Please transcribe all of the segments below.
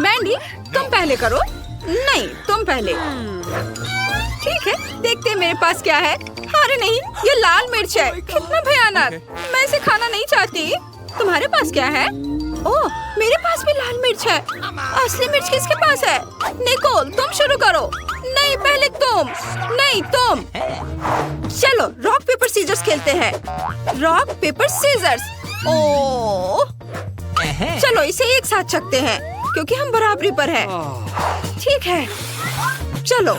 मैंडी, तुम पहले करो। नहीं, तुम पहले। ठीक है, देखते हैं मेरे पास क्या है। अरे नहीं, ये लाल मिर्च है। कितना भयानक। मैं इसे खाना नहीं चाहती। तुम्हारे पास क्या है? ओह, मेरे पास भी लाल मिर्च है। असली मिर्च किसके पास है? निकोल, तुम शुरू करो। नहीं, पहले तुम। नहीं, तुम। चलो, रॉक पेपर सीजर्स खेलते हैं। Rock paper seizures. ओह, चलो इसे एक साथ चखते हैं क्योंकि हम बराबरी पर हैं। ठीक है, चलो।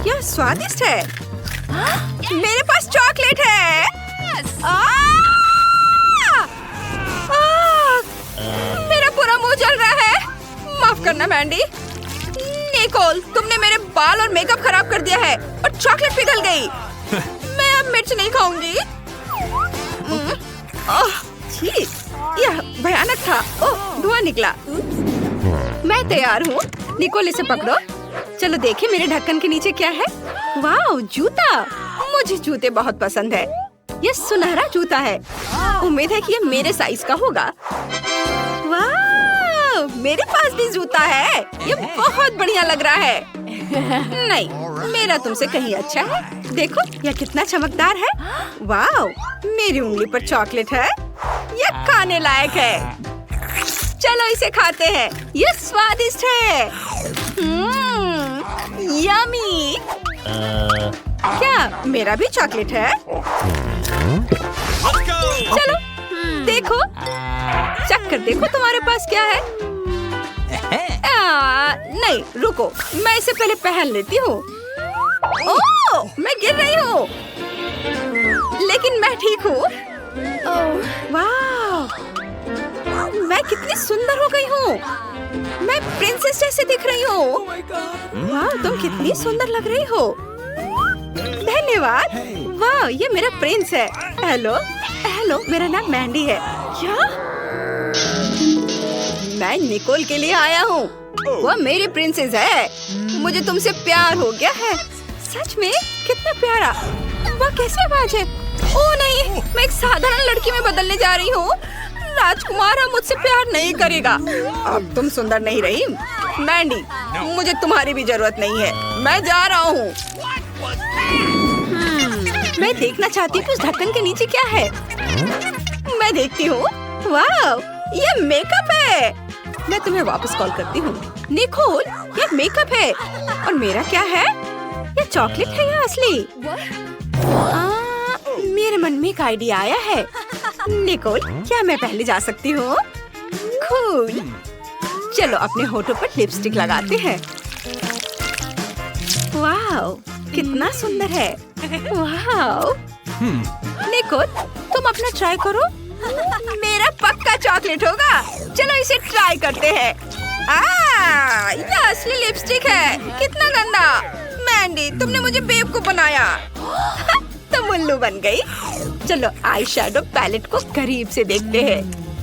यह स्वादिष्ट है। मेरे पास चॉकलेट है। मेरा पूरा मुंह जल रहा है। माफ करना मैंडी। निकोल, तुमने मेरे बाल और मेकअप खराब कर दिया है और चॉकलेट पिघल गई। मैं अब मिर्च नहीं खाऊंगी। यह भयानक था। ओह, धुआं निकला। मैं तैयार हूँ। निकोल, इसे पकड़ो। चलो देखें मेरे ढक्कन के नीचे क्या है। वाह, जूता। मुझे जूते बहुत पसंद है। यह सुनहरा जूता है। उम्मीद है कि यह मेरे साइज का होगा। वाह, मेरे पास भी जूता है। यह बहुत बढ़िया लग रहा है। नहीं, मेरा तुमसे कहीं अच्छा है। देखो, यह कितना चमकदार है। वाह, मेरी उंगली पर चॉकलेट है। यह खाने लायक है। चलो इसे खाते हैं। यह स्वादिष्ट है। यम्मी। क्या मेरा भी चॉकलेट है? चलो देखो, चख कर देखो तुम्हारे पास क्या है। नहीं, रुको, मैं इसे पहले पहन लेती हूँ। ओह, मैं गिर रही हूँ, लेकिन मैं ठीक हूँ। वाह, मैं कितनी सुंदर हो गई हूँ। मैं प्रिंसेस जैसे दिख रही हूँ। वाह, तुम कितनी सुंदर लग रही हो। धन्यवाद। वाह, ये मेरा प्रिंस है। हेलो हेलो, मेरा नाम मैंडी है। क्या? मैं निकोल के लिए आया हूँ। वह मेरी प्रिंसेस है। मुझे तुमसे प्यार हो गया है। सच में? कितना प्यारा। वह कैसी आवाज है? ओह नहीं, मैं एक साधारण लड़की में बदलने जा रही हूँ। राजकुमार अब मुझसे प्यार नहीं करेगा। अब तुम सुंदर नहीं रही। मैंडी, मुझे तुम्हारी भी जरूरत नहीं है। मैं जा रहा हूँ। मैं देखना चाहती हूँ कि उस ढक्कन के नीचे क्या है। मैं देखती हूँ। वाह, ये मेकअप है। मैं तुम्हें वापस कॉल करती हूँ। निकोल, ये मेकअप है। और मेरा क्या है? ये चॉकलेट है या असली? मेरे मन में एक आइडिया आया है। निकोल, क्या मैं पहले जा सकती हूँ? कूल। चलो अपने होठों पर लिपस्टिक लगाते हैं। वाह, कितना सुंदर है। वाह। निकोल, तुम अपना ट्राई करो। मेरा पक्का चॉकलेट होगा। चलो इसे ट्राई करते हैं। ये असली लिपस्टिक है। कितना गंदा। मैंडी, तुमने मुझे बेवकूफ बनाया। तुम उल्लू बन गई। चलो आई शैडो पैलेट को करीब से देखते हैं।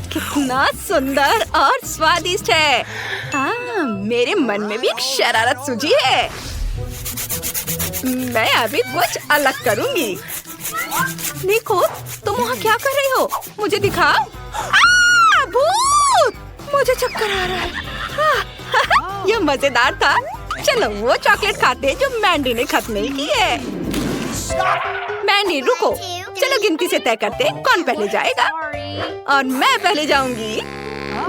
कितना सुंदर और स्वादिष्ट है। मेरे मन में भी एक शरारत सूझी है। मैं अभी कुछ अलग करूंगी। निको, तुम वहाँ क्या कर रही हो? मुझे दिखाओ। भूत! मुझे चक्कर आ रहा है। यह मजेदार था। चलो वो चॉकलेट खाते हैं जो मैंडी ने खत्म नहीं की है। मैंडी, रुको। चलो गिनती से तय करते हैं कौन पहले जाएगा। और मैं पहले जाऊंगी।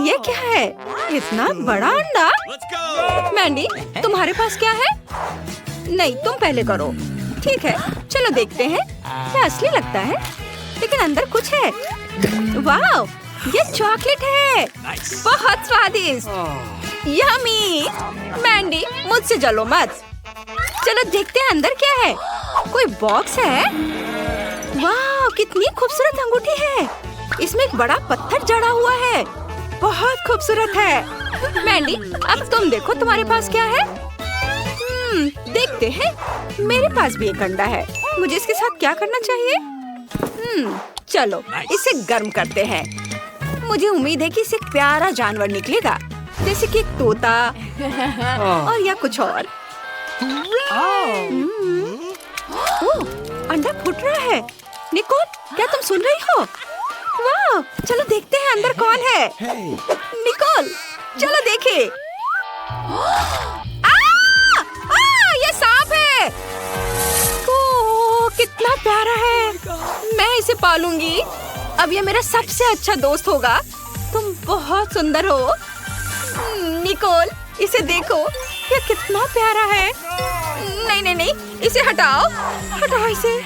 ये क्या है? इतना बड़ा अंडा। मैंडी, तुम्हारे पास क्या है? नहीं, तुम पहले करो। ठीक है, चलो देखते हैं। क्या असली लगता है, लेकिन अंदर कुछ है। वाह, ये चॉकलेट है। बहुत स्वादिष्ट। यम्मी। मैंडी, मुझसे जलो मत। चलो देखते हैं अंदर क्या है। कोई बॉक्स है। वाह, कितनी खूबसूरत अंगूठी है। इसमें एक बड़ा पत्थर जड़ा हुआ है। बहुत खूबसूरत है। मैंडी, अब तुम देखो तुम्हारे पास क्या है। देखते हैं। मेरे पास भी एक अंडा है। मुझे इसके साथ क्या करना चाहिए? चलो इसे गर्म करते हैं। मुझे उम्मीद है कि इससे एक प्यारा जानवर निकलेगा, जैसे कि एक तोता और या कुछ और। अंडा फूट रहा है। निकोल, क्या तुम सुन रही हो? वाह, चलो देखते अंदर कौन है? निकोल, चलो देखे। ये सांप है। कितना प्यारा है। मैं इसे पालूंगी। अब ये मेरा सबसे अच्छा दोस्त होगा। तुम बहुत सुंदर हो। निकोल, इसे देखो, ये कितना प्यारा है। नहीं नहीं नहीं, इसे हटाओ, हटाओ इसे।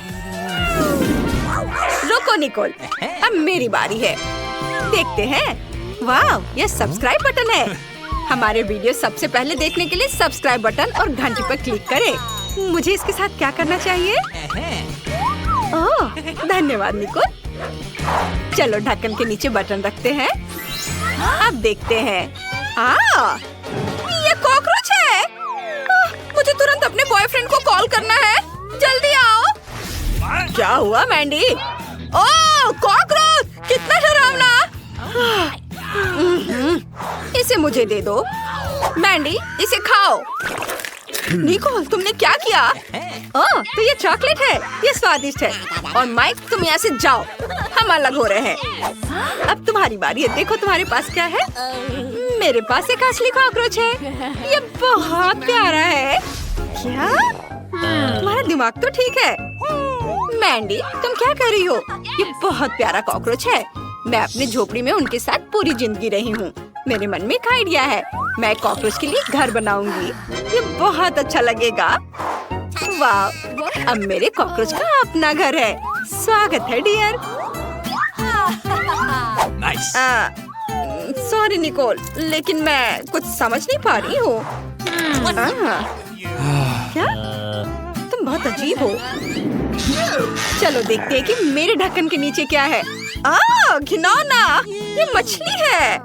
रुको निकोल, अब मेरी बारी है। देखते हैं। वाह, ये सब्सक्राइब बटन है। हमारे वीडियो सबसे पहले देखने के लिए सब्सक्राइब बटन और घंटी पर क्लिक करें। मुझे इसके साथ क्या करना चाहिए? ओह, धन्यवाद निकोल। चलो ढक्कन के नीचे बटन रखते हैं। अब देखते हैं। ये कॉकरोच है। मुझे तुरंत अपने बॉयफ्रेंड को कॉल करना है। जल्दी आओ। क्या हुआ मैंडी? ओह, कॉकरोच, कितना डरावना। इसे मुझे दे दो। मैंडी, इसे खाओ। निकोल, तुमने क्या किया? ओह, तो ये चॉकलेट है। ये स्वादिष्ट है। और माइक, तुम यहाँ से जाओ, हम अलग हो रहे हैं। अब तुम्हारी बारी है। देखो तुम्हारे पास क्या है। मेरे पास एक असली कॉकरोच है। ये बहुत प्यारा है। क्या? तुम्हारा दिमाग तो ठीक है। मैंडी, तुम क्या कर रही हो? ये बहुत प्यारा कॉकरोच है। मैं अपने झोपड़ी में उनके साथ पूरी जिंदगी रही हूँ। मेरे मन में एक आइडिया है। मैं कॉकरोच के लिए घर बनाऊंगी। ये बहुत अच्छा लगेगा। वाह, अब मेरे कॉकरोच का अपना घर है। स्वागत है डियर। सॉरी निकोल, लेकिन मैं कुछ समझ नहीं पा रही हूँ। क्या? तुम बहुत अजीब हो। चलो देखते हैं कि मेरे ढक्कन के नीचे क्या है। घिनौना, ये मछली है।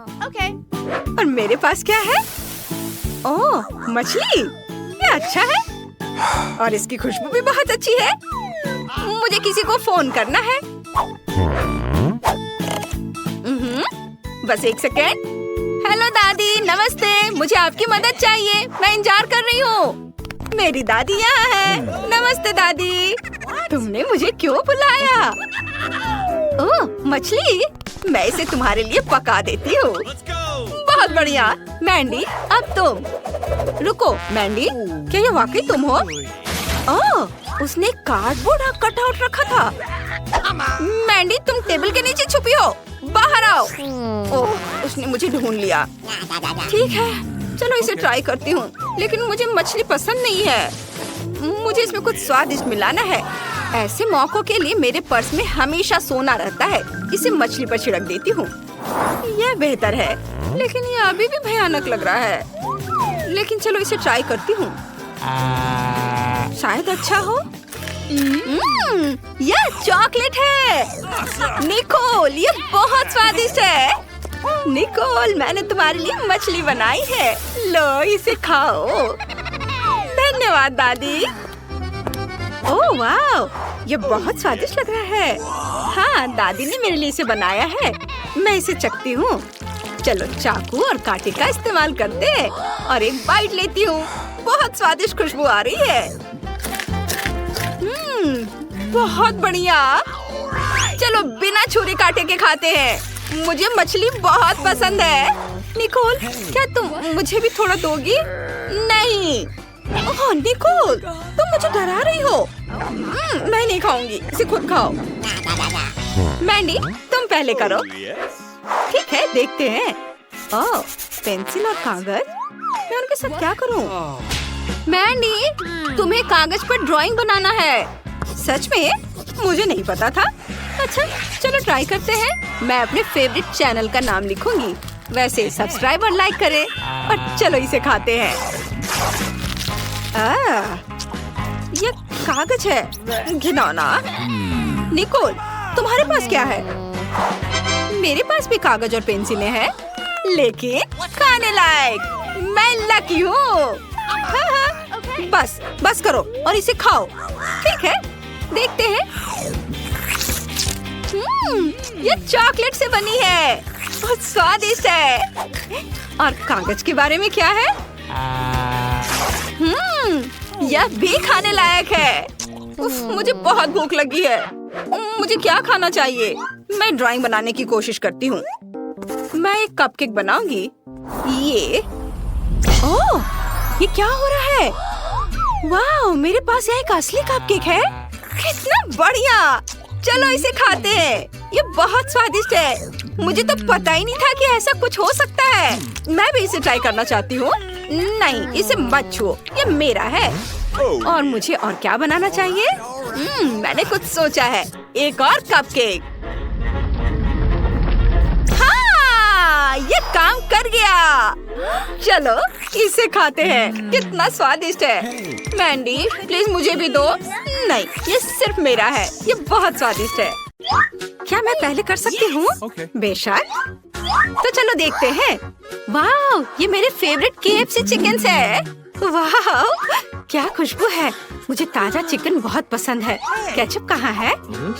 और मेरे पास क्या है? ओह, मछली, ये अच्छा है। और इसकी खुशबू भी बहुत अच्छी है। मुझे किसी को फोन करना है। बस एक सेकेंड। हेलो दादी, नमस्ते। मुझे आपकी मदद चाहिए। मैं इंतजार कर रही हूँ। मेरी दादी यहाँ है। नमस्ते दादी। तुमने मुझे क्यों बुलाया? ओह, मछली, मैं इसे तुम्हारे लिए पका देती हूँ। बहुत बढ़िया। मैंडी, अब तुम। रुको मैंडी, क्या ये वाकई तुम हो? ओह, उसने कार्डबोर्ड कटआउट रखा था। मैंडी, तुम टेबल के नीचे छुपी हो। बाहर आओ। ओह, उसने मुझे ढूंढ लिया। ठीक है, चलो इसे ट्राई करती हूँ। लेकिन मुझे मछली पसंद नहीं है। मुझे इसमें कुछ स्वादिष्ट मिलाना है। ऐसे मौकों के लिए मेरे पर्स में हमेशा सोना रहता है। इसे मछली पर छिड़क देती हूँ। यह बेहतर है, लेकिन ये अभी भी भयानक लग रहा है। लेकिन चलो इसे ट्राई करती हूँ। शायद अच्छा हो। यह चॉकलेट है। निकोल, ये बहुत स्वादिष्ट है। निकोल, मैंने तुम्हारे लिए मछली बनाई है। लो, इसे खाओ। धन्यवाद दादी। ओह वाह, ये बहुत स्वादिष्ट लग रहा है। हाँ, दादी ने मेरे लिए इसे बनाया है। मैं इसे चखती हूँ। चलो चाकू और कांटे का इस्तेमाल करते हैं और एक बाइट लेती हूँ। बहुत स्वादिष्ट खुशबू आ रही है। बहुत बढ़िया। चलो बिना छुरी कांटे के खाते हैं। मुझे मछली बहुत पसंद है। निकोल, क्या तुम मुझे भी थोड़ा दोगी? नहीं। ओह निकोल, तुम मुझे डरा रही हो। मैं नहीं खाऊंगी, इसे खुद खाओ। मैंडी, तुम पहले करो। ठीक है, देखते हैं। ओह, पेंसिल और कागज। मैं उनके साथ क्या करूं? मैंडी, तुम्हें कागज पर ड्राइंग बनाना है। सच में? मुझे नहीं पता था। अच्छा, चलो ट्राई करते हैं। मैं अपने फेवरेट चैनल का नाम लिखूंगी। वैसे सब्सक्राइब और लाइक करें। और चलो इसे खाते हैं। ये कागज है। घिनौना। निकोल, तुम्हारे पास क्या है? मेरे पास भी कागज और पेंसिलें हैं, लेकिन खाने लायक। मैं लकी हूँ। बस करो और इसे खाओ। ठीक है, देखते हैं। ये चॉकलेट से बनी है। बहुत स्वादिष्ट है। और कागज के बारे में क्या है? यह भी खाने लायक है। उफ, मुझे बहुत भूख लगी है। मुझे क्या खाना चाहिए? मैं ड्राइंग बनाने की कोशिश करती हूँ। मैं एक कपकेक बनाऊंगी। ओह, ये क्या हो रहा है? वाह, मेरे पास यहाँ एक असली कपकेक है। कितना बढ़िया! चलो इसे खाते हैं। ये बहुत स्वादिष्ट है। मुझे तो पता ही नहीं था कि ऐसा कुछ हो सकता है। मैं भी इसे ट्राई करना चाहती हूँ। नहीं, इसे मत छुओ, ये मेरा है। और मुझे और क्या बनाना चाहिए? मैंने कुछ सोचा है। एक और कपकेक। हाँ, ये काम कर गया। चलो इसे खाते हैं। कितना स्वादिष्ट है। मैंडी, प्लीज मुझे भी दो। नहीं, ये सिर्फ मेरा है। ये बहुत स्वादिष्ट है। क्या मैं पहले कर सकती हूँ? बेशक। तो चलो देखते हैं। वाह, ये मेरे फेवरेट KFC चिकन्स है। वाह, क्या खुशबू है। मुझे ताजा चिकन बहुत पसंद है। केचप कहाँ है?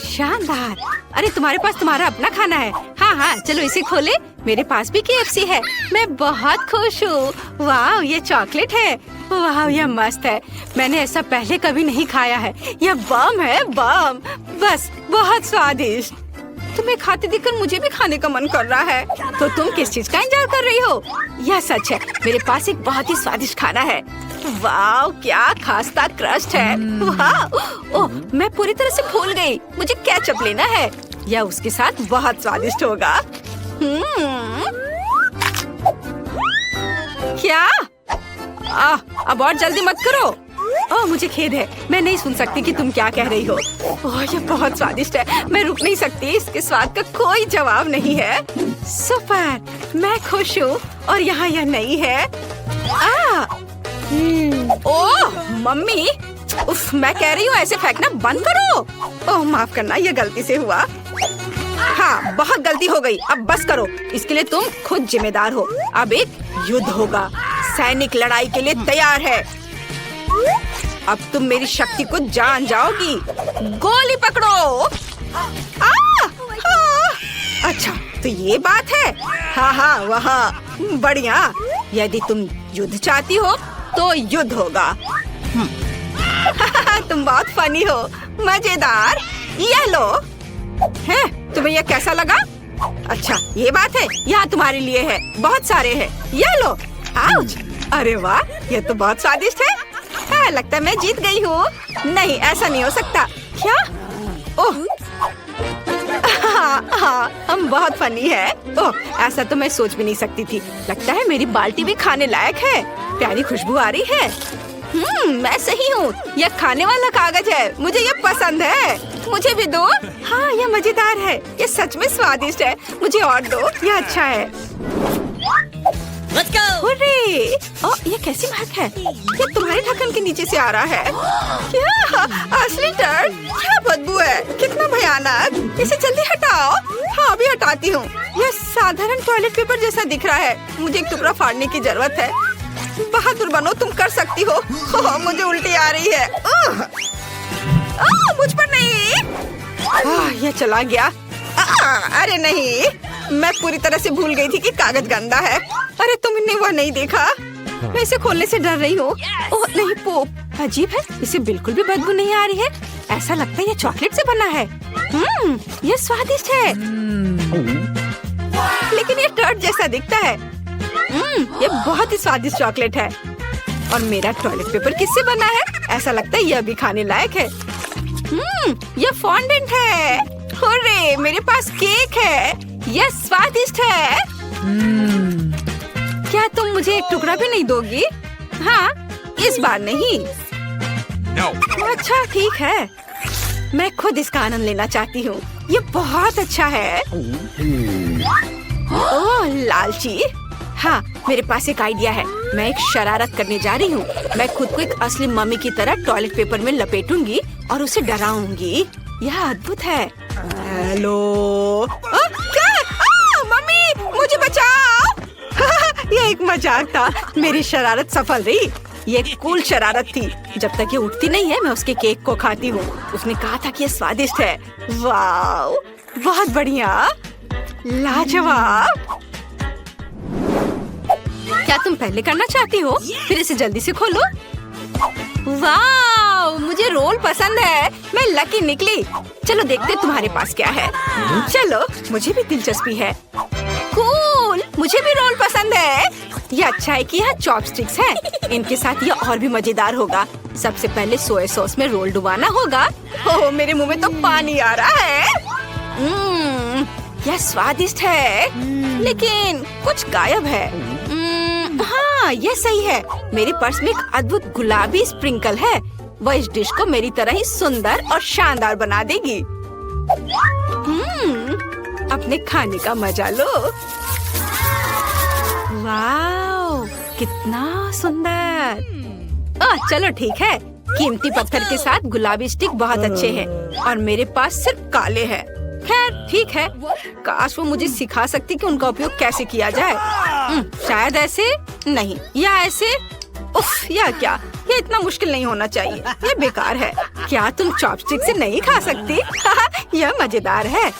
शानदार। अरे तुम्हारे पास तुम्हारा अपना खाना है। हाँ, चलो इसे खोले। मेरे पास भी KFC है। मैं बहुत खुश हूँ। वाह, ये चॉकलेट है। वाह, ये मस्त है। मैंने ऐसा पहले कभी नहीं खाया है। यह बम है, बम। बस बहुत स्वादिष्ट। तुम्हें खाते देखकर मुझे भी खाने का मन कर रहा है। तो तुम किस चीज का इंतजार कर रही हो? यह सच है, मेरे पास एक बहुत ही स्वादिष्ट खाना है। वाह, क्या खास्ता क्रस्ट है। वाह, ओह, मैं पूरी तरह से भूल गई। मुझे केचप लेना है। यह उसके साथ बहुत स्वादिष्ट होगा। क्या? अब और जल्दी मत करो। ओह, मुझे खेद है। मैं नहीं सुन सकती कि तुम क्या कह रही हो। ओह, ये बहुत स्वादिष्ट है। मैं रुक नहीं सकती। इसके स्वाद का कोई जवाब नहीं है। सुपर, मैं खुश हूँ। और यहाँ यह नहीं है। ओह मम्मी, उफ, मैं कह रही हूँ ऐसे फेंकना बंद करो। ओह माफ करना, ये गलती से हुआ। हाँ, बहुत गलती हो गई। अब बस करो। इसके लिए तुम खुद जिम्मेदार हो। अब एक युद्ध होगा। सैनिक लड़ाई के लिए तैयार है। अब तुम मेरी शक्ति को जान जाओगी। गोली पकड़ो। अच्छा, तो ये बात है। हाँ, वहाँ। बढ़िया। यदि तुम युद्ध चाहती हो तो युद्ध होगा। तुम बहुत फनी हो। मजेदार। यह लो। है, तुम्हें यह कैसा लगा? अच्छा, ये बात है। यहाँ तुम्हारे लिए है। बहुत सारे हैं। यह लो। आउच! अरे वाह, ये तो बहुत स्वादिष्ट है। हाँ, लगता है मैं जीत गई हूँ। नहीं, ऐसा नहीं हो सकता। क्या? ओह, हाँ, हम बहुत फनी है। ओह, ऐसा तो मैं सोच भी नहीं सकती थी। लगता है मेरी बाल्टी भी खाने लायक है। प्यारी खुशबू आ रही है। मैं सही हूँ। यह खाने वाला कागज है। मुझे ये पसंद है। मुझे भी दो। हाँ, यह मजेदार है। यह सच में स्वादिष्ट है। मुझे और दो। यह अच्छा है। Let's go! हुर्रे! ओह, ये कैसी महक है? ये तुम्हारे ढक्कन के नीचे से आ रहा है। क्या? असली टर्ड? क्या बदबू है? कितना भयानक! इसे जल्दी हटाओ। हाँ, अभी हटाती हूँ। यह साधारण टॉयलेट पेपर जैसा दिख रहा है। मुझे एक टुकड़ा फाड़ने की जरूरत है। बहादुर बनो, तुम कर सकती हो। मुझे उल्टी आ रही है। मुझ पर नहीं। यह चला गया। अरे नहीं, मैं पूरी तरह से भूल गई थी कि कागज गंदा है। अरे तुमने वह नहीं देखा? मैं इसे खोलने से डर रही हूँ। ओह नहीं, पोप अजीब है। इसे बिल्कुल भी बदबू नहीं आ रही है। ऐसा लगता है ये चॉकलेट से बना है। ये स्वादिष्ट है। लेकिन ये टर्ड जैसा दिखता है। ये बहुत ही स्वादिष्ट चॉकलेट है। और मेरा टॉयलेट पेपर किससे बना है? ऐसा लगता है यह भी खाने लायक है। यह फॉन्डेंट है। हुर्रे, मेरे पास केक है। यह स्वादिष्ट है। क्या तुम मुझे एक टुकड़ा भी नहीं दोगी? हाँ, इस बार नहीं। अच्छा, ठीक है। मैं खुद इसका आनंद लेना चाहती हूँ। ये बहुत अच्छा है। ओह लालची। हाँ, मेरे पास एक आइडिया है। मैं एक शरारत करने जा रही हूँ। मैं खुद को एक असली मम्मी की तरह टॉयलेट पेपर में लपेटूंगी और उसे डराऊंगी। यह अद्भुत है। हेलो। क्या? मम्मी, मुझे बचाओ। यह एक मजाक था। मेरी शरारत सफल रही। ये कूल शरारत थी। जब तक ये उठती नहीं है, मैं उसके केक को खाती हूँ। उसने कहा था कि ये स्वादिष्ट है। वाह, बहुत बढ़िया, लाजवाब। क्या तुम पहले करना चाहती हो? फिर इसे जल्दी से खोलो। वाह, मुझे रोल पसंद है। मैं लकी निकली। चलो देखते तुम्हारे पास क्या है। चलो, मुझे भी दिलचस्पी है। कूल, मुझे भी रोल पसंद है। ये अच्छा है कि यहाँ चॉपस्टिक्स हैं। इनके साथ ये और भी मजेदार होगा। सबसे पहले सोया सॉस में रोल डुबाना होगा। ओह, मेरे मुंह में तो पानी आ रहा है। यह स्वादिष्ट है, लेकिन कुछ गायब है। हाँ, ये सही है। मेरे पर्स में एक अद्भुत गुलाबी स्प्रिंकल है। वह इस डिश को मेरी तरह ही सुंदर और शानदार बना देगी। अपने खाने का मजा लो। वाव, कितना सुंदर। चलो ठीक है। कीमती पत्थर के साथ गुलाबी स्टिक बहुत अच्छे हैं और मेरे पास सिर्फ काले हैं। खैर ठीक है। काश वो मुझे सिखा सकती कि उनका उपयोग कैसे किया जाए। शायद ऐसे नहीं, या ऐसे। उफ, या क्या? ये इतना मुश्किल नहीं होना चाहिए। ये बेकार है। क्या तुम चॉपस्टिक से नहीं खा सकती? यह मजेदार है।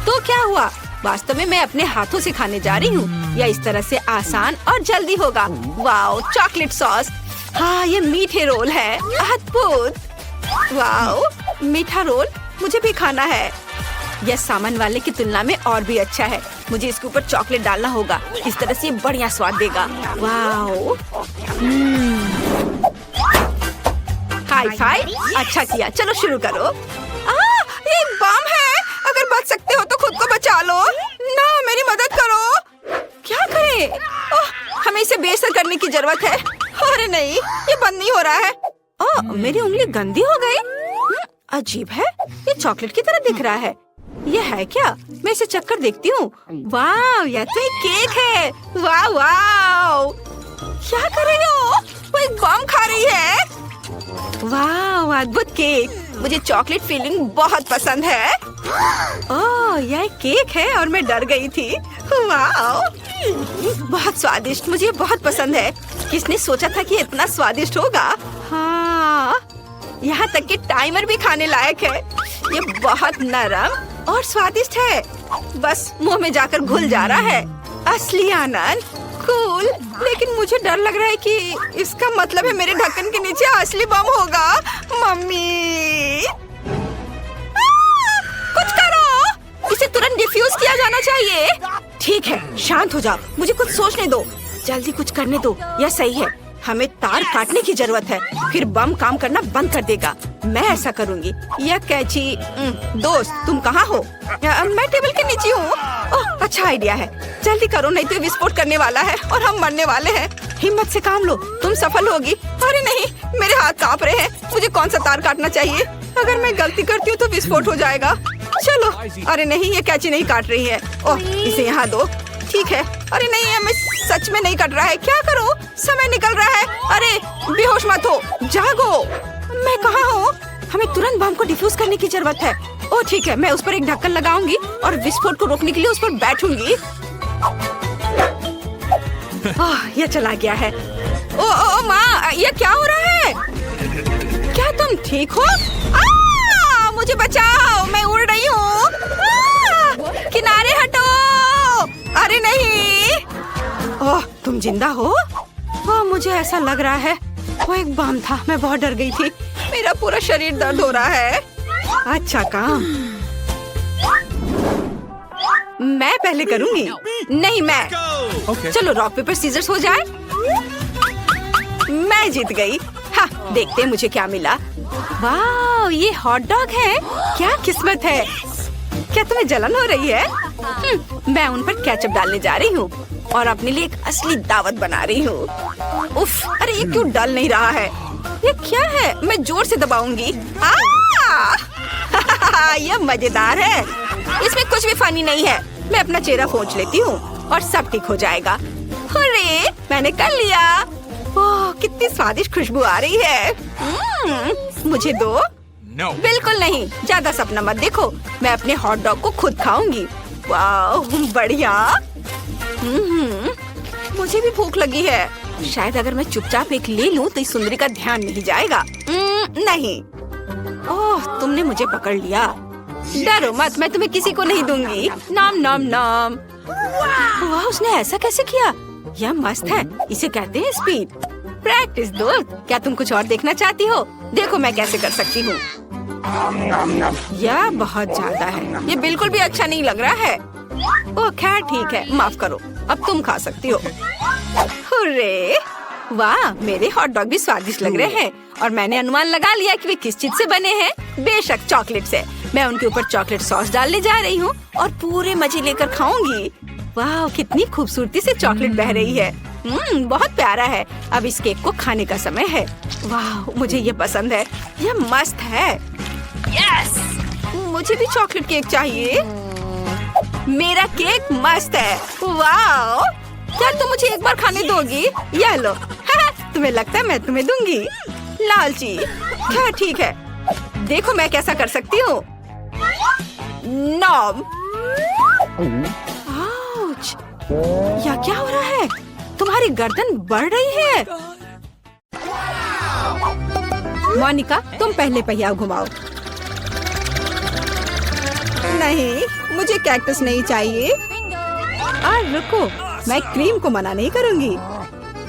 तो क्या हुआ? वास्तव में मैं अपने हाथों से खाने जा रही हूँ। यह इस तरह से आसान और जल्दी होगा। Wow, chocolate sauce. हाँ, ये मीठे रोल है। अद्भुत। वाओ, मीठा रोल मुझे भी खाना है। यह सामान वाले की तुलना में और भी अच्छा है। मुझे इसके ऊपर चॉकलेट डालना होगा। इस तरह से बढ़िया स्वाद देगा। Wow, high five. अच्छा किया। चलो शुरू करो। ये बम है। अगर बच सकते हो तो खुद को बचा लो ना। मेरी मदद करो। क्या करें? हमें इसे बेहतर करने की जरूरत है। अरे नहीं, ये बंद नहीं हो रहा है। मेरी उंगली गंदी हो गई। अजीब है, ये चॉकलेट की तरह दिख रहा है। ये है क्या? मैं इसे चक्कर देखती हूँ। वाह, यह तो एक केक है। वाह वाह, क्या कर रही हो? वो एक बम खा रही है। वाह, अद्भुत केक। मुझे चॉकलेट फिलिंग बहुत पसंद है। ओह, यह केक है और मैं डर गई थी। वाह, बहुत स्वादिष्ट। मुझे बहुत पसंद है। किसने सोचा था कि इतना स्वादिष्ट होगा? हाँ, यहाँ तक कि टाइमर भी खाने लायक है। ये बहुत नरम और स्वादिष्ट है। बस मुंह में जाकर घुल जा रहा है। असली आनंद। कूल। लेकिन मुझे डर लग रहा है कि इसका मतलब है मेरे ढक्कन के नीचे असली बम होगा। मम्मी, कुछ करो। इसे तुरंत डिफ्यूज किया जाना चाहिए। ठीक है, शांत हो जाओ। मुझे कुछ सोचने दो। जल्दी कुछ करने दो। यह सही है। हमें तार काटने की जरूरत है, फिर बम काम करना बंद कर देगा। मैं ऐसा करूंगी। यह कैची। दोस्त, तुम कहाँ हो? मैं टेबल के नीचे हूँ। ओह, अच्छा आइडिया है। जल्दी करो, नहीं तो विस्फोट करने वाला है और हम मरने वाले हैं। हिम्मत से काम लो, तुम सफल होगी। अरे नहीं, मेरे हाथ कांप रहे हैं। मुझे कौन सा तार काटना चाहिए? अगर मैं गलती करती हूँ तो विस्फोट हो जाएगा। चलो। अरे नहीं, ये कैची नहीं काट रही है। ओह, इसे यहाँ दो। ठीक है। अरे नहीं, हमें सच में नहीं कट रहा है। क्या करो? समय निकल रहा है। अरे बेहोश मत हो, जागो। मैं कहाँ हूँ? हमें तुरंत बम को डिफ्यूज करने की जरूरत है। ओह ठीक है, मैं उस पर एक ढक्कन लगाऊंगी और विस्फोट को रोकने के लिए उस पर बैठूंगी। यह चला गया है। ओ माँ, यह क्या हो रहा है? क्या तुम ठीक हो? मुझे बचाओ, मैं उड़ रही हूँ। किनारे हटो। अरे नहीं। ओह, तुम जिंदा हो? मुझे ऐसा लग रहा है वो एक बम था। मैं बहुत डर गई थी। मेरा पूरा शरीर दर्द हो रहा है। अच्छा काम। मैं पहले करूंगी। नहीं, मैं। चलो रॉक पेपर सीजर्स हो जाए। मैं जीत गई। हाँ, देखते हैं मुझे क्या मिला। वाह, ये हॉट डॉग है। क्या किस्मत है। क्या तुम्हें जलन हो रही है? मैं उन पर केचप डालने जा रही हूँ और अपने लिए एक असली दावत बना रही हूँ। उफ, अरे ये क्यों डल नहीं रहा है? ये क्या है? मैं जोर से दबाऊंगी। ये मजेदार है। इसमें कुछ भी फनी नहीं है। मैं अपना चेहरा पोंछ लेती हूँ और सब ठीक हो जाएगा। अरे मैंने कर लिया। ओह, कितनी स्वादिष्ट खुशबू आ रही है। मुझे दो। No. बिल्कुल नहीं, ज्यादा सपना मत देखो। मैं अपने हॉट डॉग को खुद खाऊंगी। वाह, बढ़िया। मुझे भी भूख लगी है। शायद अगर मैं चुपचाप एक ले लूं तो इस सुंदरी का ध्यान नहीं जाएगा। नहीं। ओह, तुमने मुझे पकड़ लिया। डरो मत, मैं तुम्हें किसी को नहीं दूंगी। नाम नाम नाम। वाह, उसने ऐसा कैसे किया? यह मस्त है। इसे कहते हैं स्पीड। प्रैक्टिस दोस्त। क्या तुम कुछ और देखना चाहती हो? देखो मैं कैसे कर सकती हूँ। यह बहुत ज्यादा है। ये बिल्कुल भी अच्छा नहीं लग रहा है। ओह खैर ठीक है, माफ करो, अब तुम खा सकती हो। हुर्रे! वाह, मेरे हॉट डॉग भी स्वादिष्ट लग रहे हैं और मैंने अनुमान लगा लिया कि वे किस चीज से बने हैं। बेशक चॉकलेट से। मैं उनके ऊपर चॉकलेट सॉस डालने जा रही हूँ और पूरे मजे लेकर खाऊंगी। वाह, कितनी खूबसूरती से चॉकलेट बह रही है। बहुत प्यारा है। अब इस केक को खाने का समय है। वाह, मुझे ये पसंद है, ये मस्त है। यस! मुझे भी चॉकलेट केक चाहिए। मेरा केक मस्त है। वाह, क्या तुम मुझे एक बार खाने दोगी? यह लो। तुम्हें लगता है मैं तुम्हें दूंगी? लालची। क्या ठीक है, देखो मैं कैसा कर सकती हूँ। नॉम। आउच! या क्या हो रहा है? तुम्हारी गर्दन बढ़ रही है। मोनिका, तुम पहले पहिया घुमाओ। नहीं, मुझे कैक्टस नहीं चाहिए। रुको, मैं क्रीम को मना नहीं करूंगी।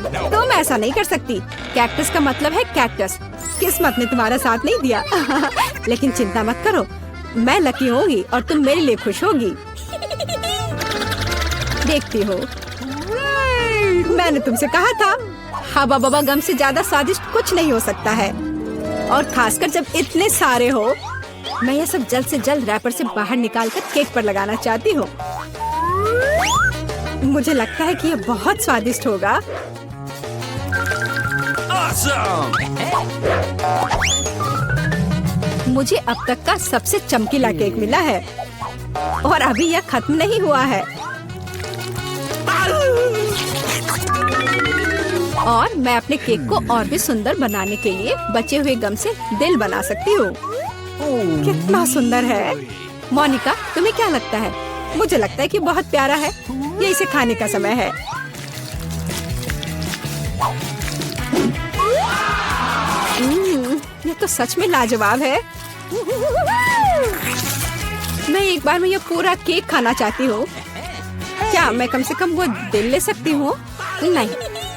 तुम ऐसा नहीं कर सकती। कैक्टस का मतलब है कैक्टस। किस्मत ने तुम्हारा साथ नहीं दिया। लेकिन चिंता मत करो, मैं लकी होगी और तुम मेरे लिए खुश होगी। देखती हो, मैंने तुमसे कहा था, हवा बबा गम से ज्यादा स्वादिष्ट कुछ नहीं हो सकता है। और खासकर जब इतने सारे हो। मैं ये सब जल्द से जल्द रैपर से बाहर निकालकर केक पर लगाना चाहती हूँ। मुझे लगता है कि ये बहुत स्वादिष्ट होगा। मुझे अब तक का सबसे चमकीला केक मिला है और अभी यह खत्म नहीं हुआ है। और मैं अपने केक को और भी सुंदर बनाने के लिए बचे हुए गम से दिल बना सकती हूँ। कितना सुंदर है। मोनिका, तुम्हें क्या लगता है? मुझे लगता है कि बहुत प्यारा है। ये इसे खाने का समय है। ये तो सच में लाजवाब है। मैं एक बार में ये पूरा केक खाना चाहती हूँ। क्या मैं कम से कम वो दिल ले सकती हूँ? नहीं,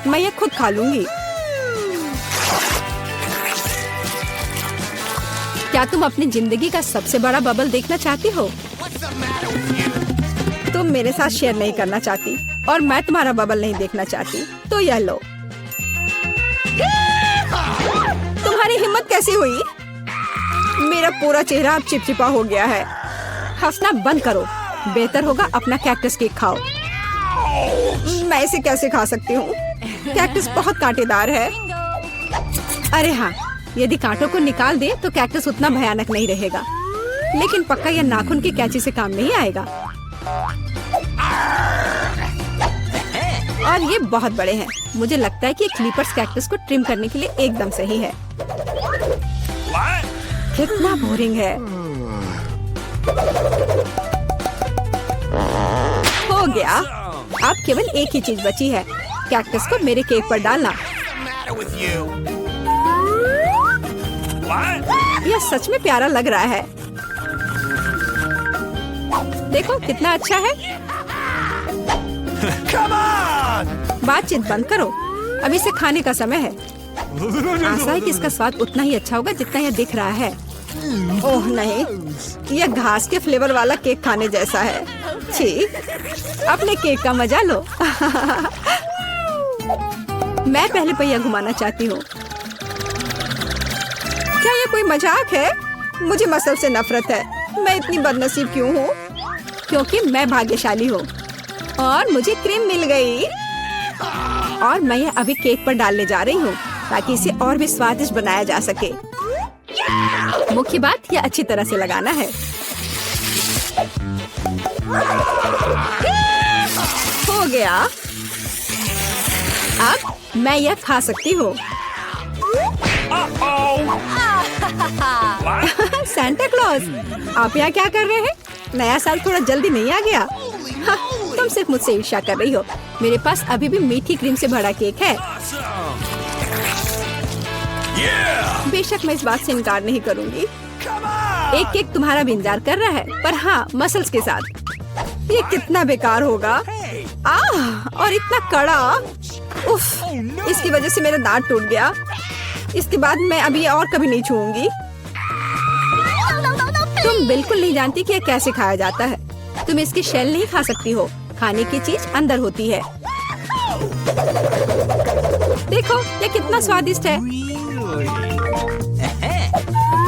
मैं ये खुद खा लूंगी। क्या तुम अपनी जिंदगी का सबसे बड़ा बबल देखना चाहती हो? तुम मेरे साथ शेयर नहीं करना चाहती और मैं तुम्हारा बबल नहीं देखना चाहती, तो यह लो। तुम्हारी हिम्मत कैसी हुई? मेरा पूरा चेहरा अब चिपचिपा हो गया है। हंसना बंद करो। बेहतर होगा अपना कैक्टस केक खाओ। मैं इसे कैसे खा सकती हूँ? कैक्टस बहुत कांटेदार है। अरे हाँ, यदि कांटों को निकाल दे तो कैक्टस उतना भयानक नहीं रहेगा। लेकिन पक्का यह नाखून की कैंची से काम नहीं आएगा। और ये बहुत बड़े हैं। मुझे लगता है कि क्लिपर्स कैक्टस को ट्रिम करने के लिए एकदम सही है। कितना बोरिंग है। हो गया। अब केवल एक ही चीज बची है, कैक्टस को मेरे केक पर डालना। यह सच में प्यारा लग रहा है। देखो कितना अच्छा है। बातचीत बंद करो, अभी इसे खाने का समय है। आशा है कि इसका स्वाद उतना ही अच्छा होगा जितना यह दिख रहा है। ओह नहीं, यह घास के फ्लेवर वाला केक खाने जैसा है। छी, अपने केक का मजा लो। मैं पहले पहिया घुमाना चाहती हूँ। क्या ये कोई मजाक है? मुझे मसल से नफरत है। मैं इतनी बदनसीब क्यों हूँ? क्योंकि मैं भाग्यशाली हूँ और मुझे क्रीम मिल गई। और मैं यह अभी केक पर डालने जा रही हूँ ताकि इसे और भी स्वादिष्ट बनाया जा सके। मुख्य बात यह अच्छी तरह से लगाना है। हो गया। अब मैं यह खा सकती हूँ। सैंटा क्लॉज, आप यहाँ क्या कर रहे हैं? नया साल थोड़ा जल्दी नहीं आ गया? हाँ, तुम सिर्फ मुझसे ईर्ष्या कर रही हो। मेरे पास अभी भी मीठी क्रीम से भरा केक है। बेशक मैं इस बात से इनकार नहीं करूंगी। एक केक तुम्हारा भी इंतजार कर रहा है, पर हाँ, मसल्स के साथ। ये कितना बेकार होगा। और इतना कड़ा। उफ, इसकी वजह से मेरा दांत टूट गया। इसके बाद मैं अभी और कभी नहीं छूऊंगी। तुम बिल्कुल नहीं जानती कि यह कैसे खाया जाता है। तुम इसकी शेल नहीं खा सकती हो। खाने की चीज अंदर होती है। देखो ये कितना स्वादिष्ट है।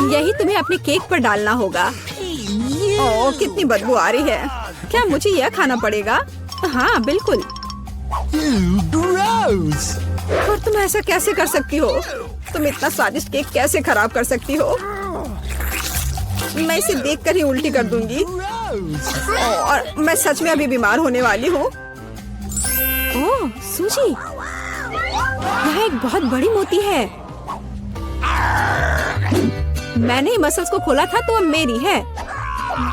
यही तुम्हें अपने केक पर डालना होगा। ओह कितनी बदबू आ रही है। क्या मुझे यह खाना पड़ेगा? हाँ बिल्कुल। और तुम ऐसा कैसे कर सकती हो? तुम इतना स्वादिष्ट केक कैसे खराब कर सकती हो? मैं इसे देखकर ही उल्टी कर दूंगी। और मैं सच में अभी बीमार होने वाली हूँ। ओह सूजी, यह एक बहुत बड़ी मोती है। मैंने मसल्स को खोला था तो अब मेरी है।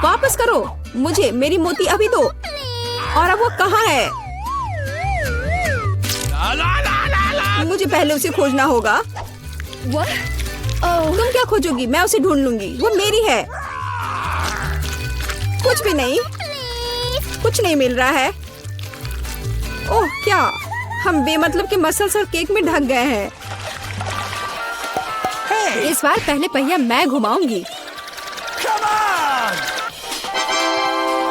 वापस करो मुझे मेरी मोती अभी दो। और अब वो कहाँ है? मुझे पहले उसे खोजना होगा। तुम क्या खोजोगी? मैं उसे ढूंढ लूंगी। वो मेरी है। कुछ भी नहीं, कुछ नहीं मिल रहा है। ओह क्या, हम बेमतलब के मसल्स और केक में ढक गए हैं। इस बार पहले पहिया मैं घुमाऊंगी।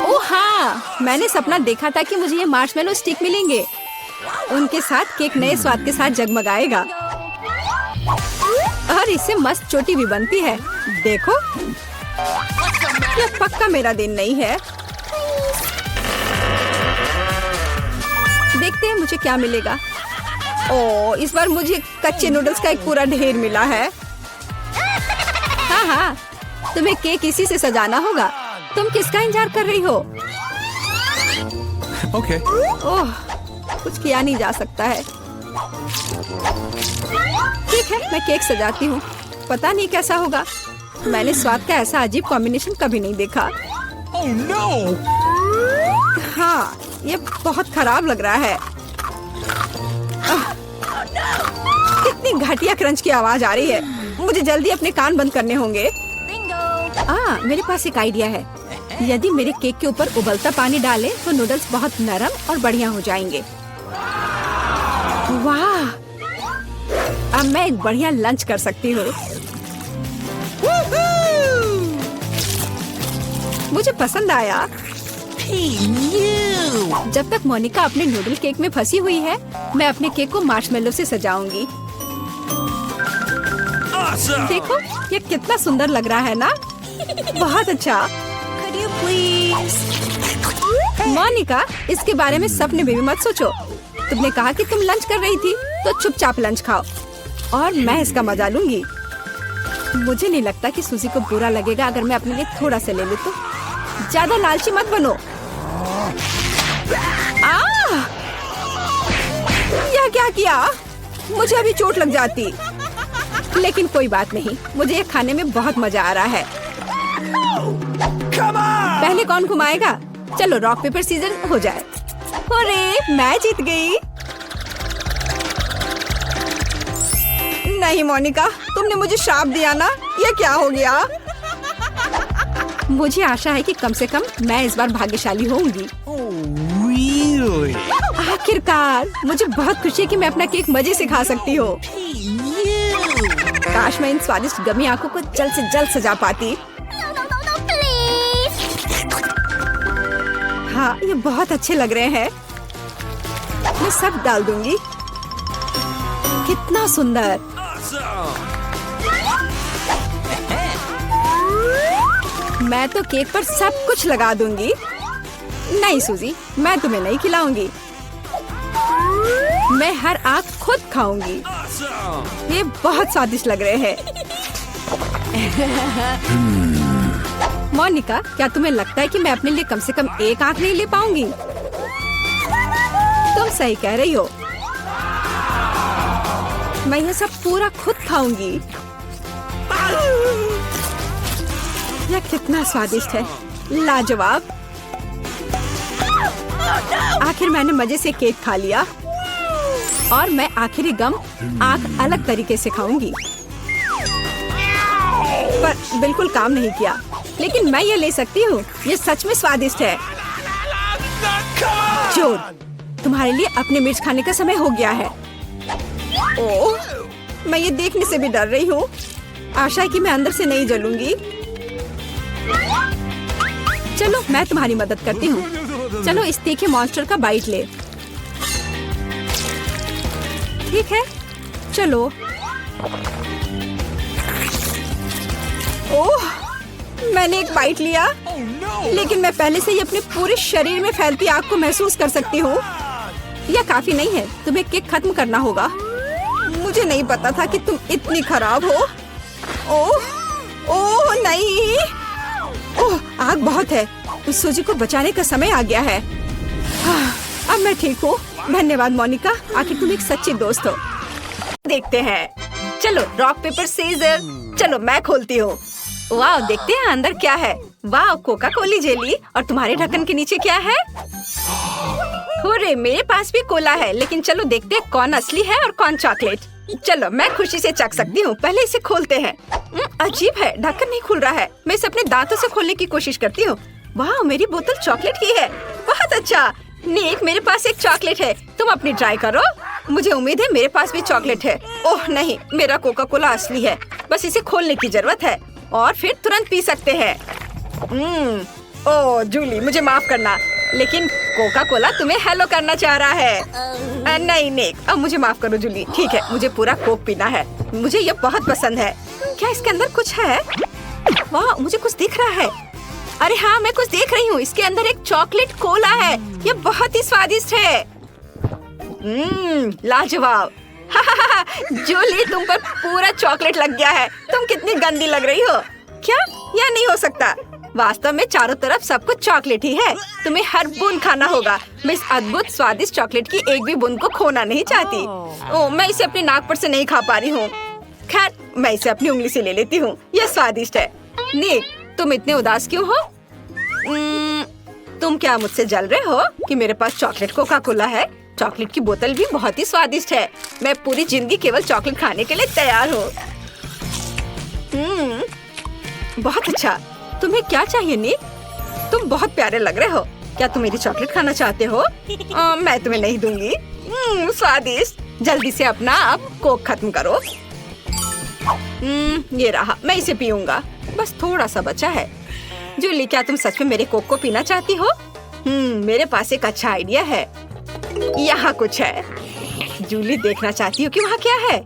ओह हाँ, मैंने सपना देखा था कि मुझे ये मार्शमेलो स्टिक मिलेंगे। उनके साथ केक नए स्वाद के साथ जगमगाएगा और इससे मस्त चोटी भी बनती है। देखो यह पक्का मेरा दिन नहीं है। देखते हैं मुझे क्या मिलेगा। ओह इस बार मुझे कच्चे नूडल्स का एक पूरा ढेर मिला है। हाँ हाँ, तुम्हें केक इसी से सजाना होगा। तुम किसका इंतजार कर रही हो? Okay. ओह कुछ किया नहीं जा सकता है। ठीक है मैं केक सजाती हूँ। पता नहीं कैसा होगा। मैंने स्वाद का ऐसा अजीब कॉम्बिनेशन कभी नहीं देखा। Oh no! हाँ ये बहुत खराब लग रहा है। कितनी घटिया क्रंच की आवाज आ रही है। मुझे जल्दी अपने कान बंद करने होंगे। मेरे पास एक आइडिया है। यदि मेरे केक के ऊपर उबलता पानी डालें तो नूडल्स बहुत नरम और बढ़िया हो जाएंगे। वाह, अब मैं एक बढ़िया लंच कर सकती हूँ। मुझे पसंद आया। जब तक मोनिका अपने नूडल केक में फंसी हुई है, मैं अपने केक को मार्शमेलो से सजाऊंगी। Awesome! देखो ये कितना सुंदर लग रहा है ना। बहुत अच्छा। मोनिका इसके बारे में सपने में भी मत सोचो। तुमने कहा कि तुम लंच कर रही थी तो चुपचाप लंच खाओ और मैं इसका मजा लूंगी। मुझे नहीं लगता कि सूजी को बुरा लगेगा अगर मैं अपने लिए थोड़ा सा ले लूं तो। ज्यादा लालची मत बनो। यह क्या किया? मुझे अभी चोट लग जाती। लेकिन कोई बात नहीं, मुझे ये खाने में बहुत मजा आ रहा है। पहले कौन घुमाएगा? चलो रॉक पेपर सीजर हो जाए। अरे मैं जीत गई। नहीं मोनिका, तुमने मुझे श्राप दिया ना। ये क्या हो गया? मुझे आशा है कि कम से कम मैं इस बार भाग्यशाली होंगी। Really? आखिरकार मुझे बहुत खुशी है कि मैं अपना केक मजे से खा सकती हूँ। काश मैं इन स्वादिष्ट गमी आंखों को जल्द से जल्द सजा पाती। हाँ ये बहुत अच्छे लग रहे हैं। मैं सब डाल दूंगी। कितना सुंदर। मैं तो केक पर सब कुछ लगा दूंगी। नहीं सूजी, मैं तुम्हें नहीं खिलाऊंगी। मैं हर आंख खुद खाऊंगी। ये बहुत स्वादिष्ट लग रहे हैं। मोनिका, क्या तुम्हें लगता है कि मैं अपने लिए कम से कम एक आंख नहीं ले पाऊंगी? तुम सही कह रही हो। मैं यह सब पूरा खुद खाऊंगी। यह कितना स्वादिष्ट है, लाजवाब। आखिर मैंने मजे से केक खा लिया और मैं आखिरी गम आंख अलग तरीके से खाऊंगी। पर बिल्कुल काम नहीं किया। लेकिन मैं ये ले सकती हूँ। ये सच में स्वादिष्ट है। जोर, तुम्हारे लिए अपने मिर्च खाने का समय हो गया है। ओह, मैं ये देखने से भी डर रही हूँ। आशा है कि मैं अंदर से नहीं जलूंगी। चलो मैं तुम्हारी मदद करती हूँ। चलो इस तीखे मॉन्स्टर का बाइट ले। ठीक है, चलो। ओह, मैंने एक बाइट लिया, लेकिन मैं पहले से ही अपने पूरे शरीर में फैलती आग को महसूस कर सकती हूँ। यह काफी नहीं है, तुम्हें केक खत्म करना होगा। मुझे नहीं पता था कि तुम इतनी खराब हो। ओह, ओह नहीं, ओह आग बहुत है। उस सूजी को बचाने का समय आ गया है। अब मैं ठीक हूँ। धन्यवाद मोनिका, आखिर तुम एक सच्ची दोस्त हो। देखते हैं। चलो रॉक पेपर सीजर। चलो मैं खोलती हूँ। वाह, देखते हैं अंदर क्या है। वाह, कोका कोली जेली। और तुम्हारे ढक्कन के नीचे क्या है? हुर्रे, मेरे पास भी कोला है, लेकिन चलो देखते हैं कौन असली है और कौन चॉकलेट। चलो मैं खुशी से चख सकती हूँ। पहले इसे खोलते हैं। अजीब है, ढक्कन नहीं खुल रहा है। मैं इसे अपने दांतों से खोलने की कोशिश करती हूँ। वाह, मेरी बोतल चॉकलेट की है। बहुत अच्छा। निक, मेरे पास एक चॉकलेट है, तुम अपनी ट्राई करो। मुझे उम्मीद है मेरे पास भी चॉकलेट है। ओह नहीं, मेरा कोका कोला असली है। बस इसे खोलने की जरूरत है और फिर तुरंत पी सकते हैं। ओह जूली, मुझे माफ करना, लेकिन कोका कोला तुम्हें हेलो करना चाह रहा है। नहीं निक, अब मुझे माफ करो जूली। ठीक है, मुझे पूरा कोक पीना है। मुझे ये बहुत पसंद है। क्या इसके अंदर कुछ है? वाह, मुझे कुछ दिख रहा है। अरे हाँ, मैं कुछ देख रही हूँ। इसके अंदर एक चॉकलेट कोला है। ये बहुत ही स्वादिष्ट है। लाजवाब। जूली, तुम पर पूरा चॉकलेट लग गया है। तुम कितनी गंदी लग रही हो। क्या? यह नहीं हो सकता। वास्तव में चारों तरफ सब कुछ चॉकलेट ही है। तुम्हें हर बूंद खाना होगा। मैं इस अद्भुत स्वादिष्ट चॉकलेट की एक भी बूंद को खोना नहीं चाहती। ओह, मैं इसे अपनी नाक पर से नहीं खा पा रही हूँ। खैर, मैं इसे अपनी उंगली से ले लेती हूँ। यह स्वादिष्ट है। निक, तुम इतने उदास क्यों हो? तुम क्या मुझसे जल रहे हो कि मेरे पास चॉकलेट कोका कोला है? चॉकलेट की बोतल भी बहुत ही स्वादिष्ट है। मैं पूरी जिंदगी केवल चॉकलेट खाने के लिए तैयार हूँ। बहुत अच्छा। तुम्हें क्या चाहिए निक? तुम बहुत प्यारे लग रहे हो। क्या तुम मेरी चॉकलेट खाना चाहते हो? मैं तुम्हें नहीं दूंगी। स्वादिष्ट। जल्दी से अपना अब कोक खत्म करो। ये रहा, मैं इसे पीऊंगा। बस थोड़ा सा बचा है। जूली, क्या तुम सच में मेरे कोक को पीना चाहती हो? मेरे पास एक अच्छा आइडिया है। यहाँ कुछ है। जूली, देखना चाहती हो कि वहाँ क्या है?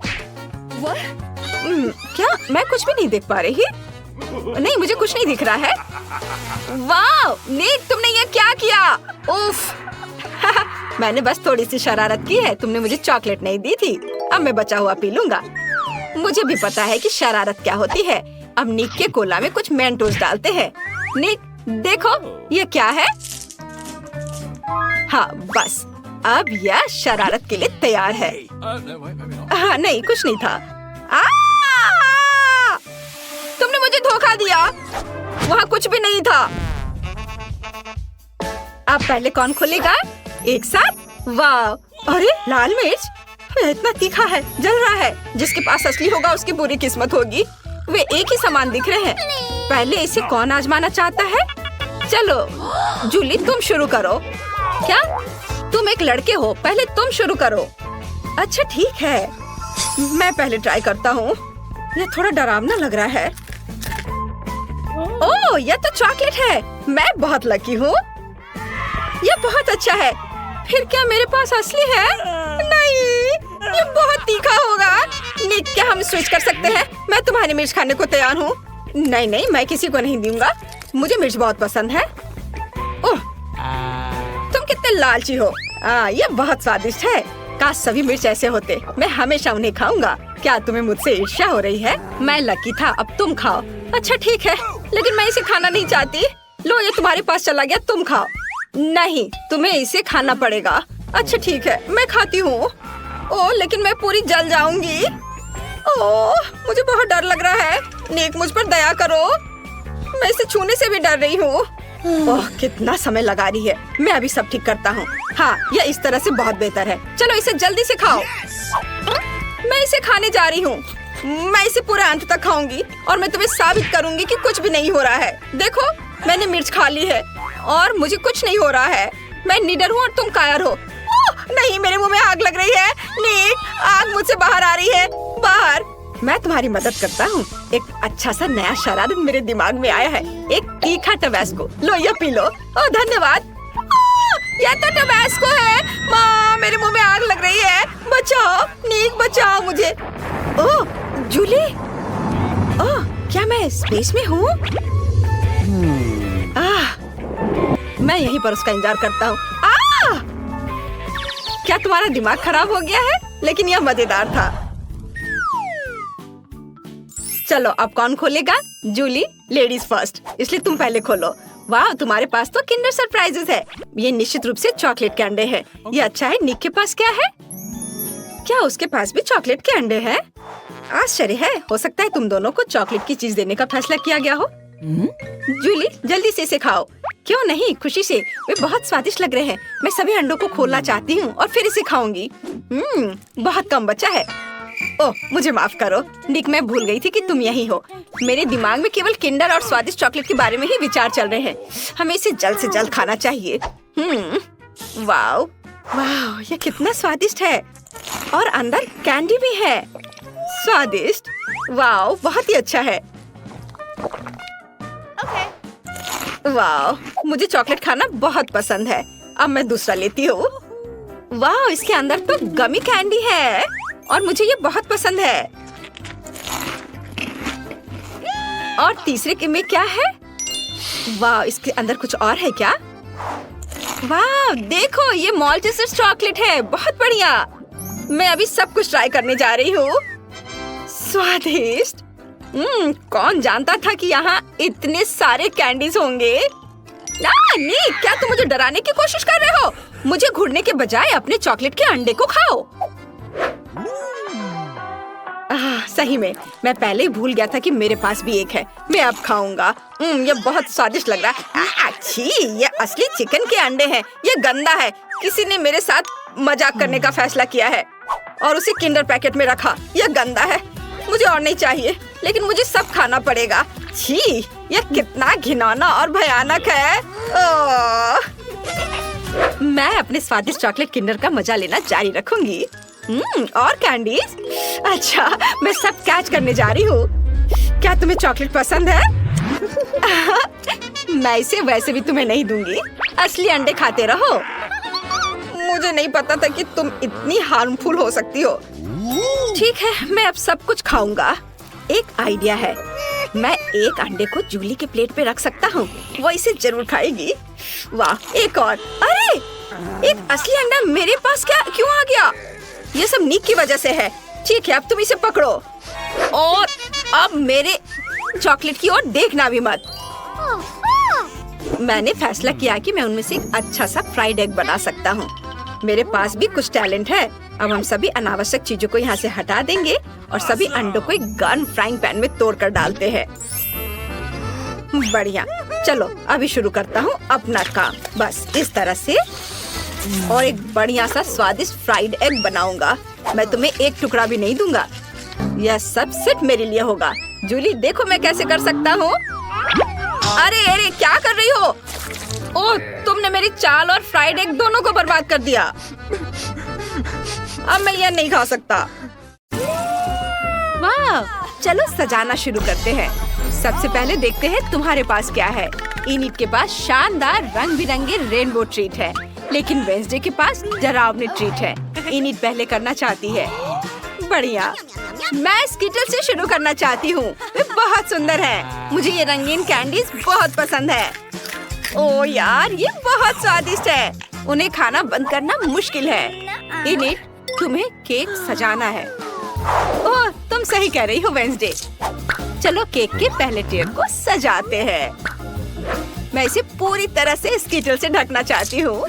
क्या मैं कुछ भी नहीं देख पा रही? नहीं, मुझे कुछ नहीं दिख रहा है। वाह निक, तुमने ये क्या किया? उफ। मैंने बस थोड़ी सी शरारत की है। तुमने मुझे चॉकलेट नहीं दी थी। अब मैं बचा हुआ पी लूंगा। मुझे भी पता है कि शरारत क्या होती है। अब निक के कोला में कुछ मेंटोस डालते हैं। निक, देखो ये क्या है? हाँ बस, अब यह शरारत के लिए तैयार है। हाँ नहीं, कुछ नहीं था। तुमने मुझे धोखा दिया। वहाँ कुछ भी नहीं था। अब पहले कौन खोलेगा? एक साथ? वाह, अरे लाल मिर्च, यह इतना तीखा है, जल रहा है। जिसके पास असली होगा उसकी बुरी किस्मत होगी। वे एक ही समान दिख रहे हैं। पहले इसे कौन आजमाना चाहता है? चलो जूली, तुम शुरू करो। क्या? तुम एक लड़के हो, पहले तुम शुरू करो। अच्छा ठीक है, मैं पहले ट्राई करता हूँ। यह थोड़ा डरावना लग रहा है। ओह, यह तो चॉकलेट है। मैं बहुत लकी हूँ। यह बहुत अच्छा है। फिर क्या मेरे पास असली है? नहीं, ये बहुत तीखा होगा। निक, क्या हम स्विच कर सकते हैं? मैं तुम्हारी मिर्च खाने को तैयार हूँ। नहीं नहीं, मैं किसी को नहीं दूंगा। मुझे मिर्च बहुत पसंद है। ओह, तुम कितने लालची हो। ये बहुत स्वादिष्ट है। काश सभी मिर्च ऐसे होते। मैं हमेशा उन्हें खाऊंगा। क्या तुम्हें मुझसे ईर्ष्या हो रही है? मैं लकी था, अब तुम खाओ। अच्छा ठीक है, लेकिन मैं इसे खाना नहीं चाहती। लो, ये तुम्हारे पास चला गया, तुम खाओ। नहीं, तुम्हें इसे खाना पड़ेगा। अच्छा ठीक है, मैं खाती हूँ। ओह, लेकिन मैं पूरी जल जाऊंगी। ओह, मुझे बहुत डर लग रहा है। निक, मुझ पर दया करो। मैं इसे छूने से भी डर रही हूँ। ओह, कितना समय लगा रही है। मैं अभी सब ठीक करता हूँ। हाँ, यह इस तरह से बहुत बेहतर है। चलो इसे जल्दी से खाओ। मैं इसे खाने जा रही हूँ। मैं इसे पूरे अंत तक खाऊंगी और मैं तुम्हें साबित करूंगी कि कुछ भी नहीं हो रहा है। देखो, मैंने मिर्च खा ली है और मुझे कुछ नहीं हो रहा है। मैं निडर हूँ और तुम कायर हो। नहीं, मेरे मुंह में आग लग रही है। निक, आग मुझसे बाहर आ रही है। बाहर। मैं तुम्हारी मदद करता हूँ। एक अच्छा सा नया शरारत मेरे दिमाग में आया है। एक तीखा टबैस्को। लो ये पी लो। ओह धन्यवाद। ये तो टबैस्को है। माँ मेरे मुंह में आग लग रही है। बचाओ नीक, बचाओ मुझे। ओह जूली, ओह क्या मैं स्पेस में हूँ? मैं यहीं पर उसका इंतजार करता हूँ। क्या तुम्हारा दिमाग खराब हो गया है? लेकिन यह मजेदार था। चलो अब कौन खोलेगा? जूली, लेडीज फर्स्ट, इसलिए तुम पहले खोलो। वाह तुम्हारे पास तो किंडर सरप्राइजेस है। ये निश्चित रूप से चॉकलेट के अंडे हैं। ये अच्छा है। निक के पास क्या है? क्या उसके पास भी चॉकलेट के अंडे हैं? आश्चर्य है। हो सकता है तुम दोनों को चॉकलेट की चीज देने का फैसला किया गया हो। जूली जल्दी से इसे खाओ। क्यों नहीं, खुशी से। वे बहुत स्वादिष्ट लग रहे हैं। मैं सभी अंडों को खोलना चाहती हूँ और फिर इसे खाऊंगी। बहुत कम बचा है। ओह मुझे माफ करो निक, मैं भूल गई थी कि तुम यही हो। मेरे दिमाग में केवल किंडर और स्वादिष्ट चॉकलेट के बारे में ही विचार चल रहे हैं। हमें इसे जल्द से जल्द खाना चाहिए। वाह वाह, ये कितना स्वादिष्ट है। और अंदर कैंडी भी है। स्वादिष्ट। वाह बहुत ही अच्छा है। वाह मुझे चॉकलेट खाना बहुत पसंद है। अब मैं दूसरा लेती हूँ। वाह इसके अंदर तो गमी कैंडी है और मुझे ये बहुत पसंद है। और तीसरे के में क्या है? वाह इसके अंदर कुछ और है क्या? वाह देखो ये माल्टेसर चॉकलेट है। बहुत बढ़िया। मैं अभी सब कुछ ट्राई करने जा रही हूँ। स्वादिष्ट। कौन जानता था कि यहाँ इतने सारे कैंडीज होंगे। नहीं, क्या तुम मुझे डराने की कोशिश कर रहे हो? मुझे घुरने के बजाय अपने चॉकलेट के अंडे को खाओ। सही में मैं पहले ही भूल गया था कि मेरे पास भी एक है। मैं अब खाऊंगा। ये बहुत स्वादिष्ट लग रहा है। अच्छी, ये असली चिकन के अंडे हैं। ये गंदा है। किसी ने मेरे साथ मजाक करने का फैसला किया है और उसे किंडर पैकेट में रखा। ये गंदा है। मुझे और नहीं चाहिए, लेकिन मुझे सब खाना पड़ेगा। छी, ये कितना घिनौना और भयानक है। मैं अपने स्वादिष्ट चॉकलेट किंडर का मजा लेना जारी रखूंगी। और कैंडीज? अच्छा, मैं सब कैच करने जा रही हूँ। क्या तुम्हें चॉकलेट पसंद है? मैं इसे वैसे भी तुम्हें नहीं दूंगी। असली अंडे खाते रहो। मुझे नहीं पता था कि तुम इतनी हार्मफुल हो सकती हो। ठीक है, मैं अब सब कुछ खाऊंगा। एक आइडिया है। मैं एक अंडे को जूली के प्लेट पे रख सकता हूँ। वो इसे जरूर खाएगी। वाह, एक और। अरे, एक असली अंडा मेरे पास क्यों आ गया? ये सब निक की वजह से है। ठीक है, अब तुम इसे पकड़ो और अब मेरे चॉकलेट की ओर देखना भी मत। मैंने फैसला किया कि मैं उनमें से एक अच्छा सा फ्राइड एग बना सकता हूँ। मेरे पास भी कुछ टैलेंट है। अब हम सभी अनावश्यक चीजों को यहाँ से हटा देंगे और सभी अंडों को एक गन फ्राइंग पैन में तोड़ कर डालते हैं। बढ़िया, चलो अभी शुरू करता हूँ अपना काम। बस इस तरह से। और एक बढ़िया सा स्वादिष्ट फ्राइड एग बनाऊंगा। मैं तुम्हें एक टुकड़ा भी नहीं दूंगा। यह सब सिर्फ मेरे लिए होगा। जूली देखो मैं कैसे कर सकता हूँ। अरे अरे, क्या कर रही हो? ओह, तुमने मेरी चाल और फ्राइड एग दोनों को बर्बाद कर दिया। अब मैं यह नहीं खा सकता। वाह, चलो सजाना शुरू करते हैं। सबसे पहले देखते हैं तुम्हारे पास क्या है। इनिट के पास शानदार रंग बिरंगे रेनबो ट्रीट है, लेकिन वेंसडे के पास डरावनी ट्रीट है। इनिट पहले करना चाहती है। बढ़िया, मैं स्किटल से शुरू करना चाहती हूँ। वे बहुत सुंदर है। मुझे ये रंगीन कैंडीज बहुत पसंद है। ओह यार, ये बहुत स्वादिष्ट है। उन्हें खाना बंद करना मुश्किल है। इनिट, तुम्हें केक सजाना है। ओह, तुम सही कह रही हो वेंसडे। चलो केक के पहले टेयर को सजाते हैं। मैं इसे पूरी तरह से स्किटल से ढकना चाहती हूँ।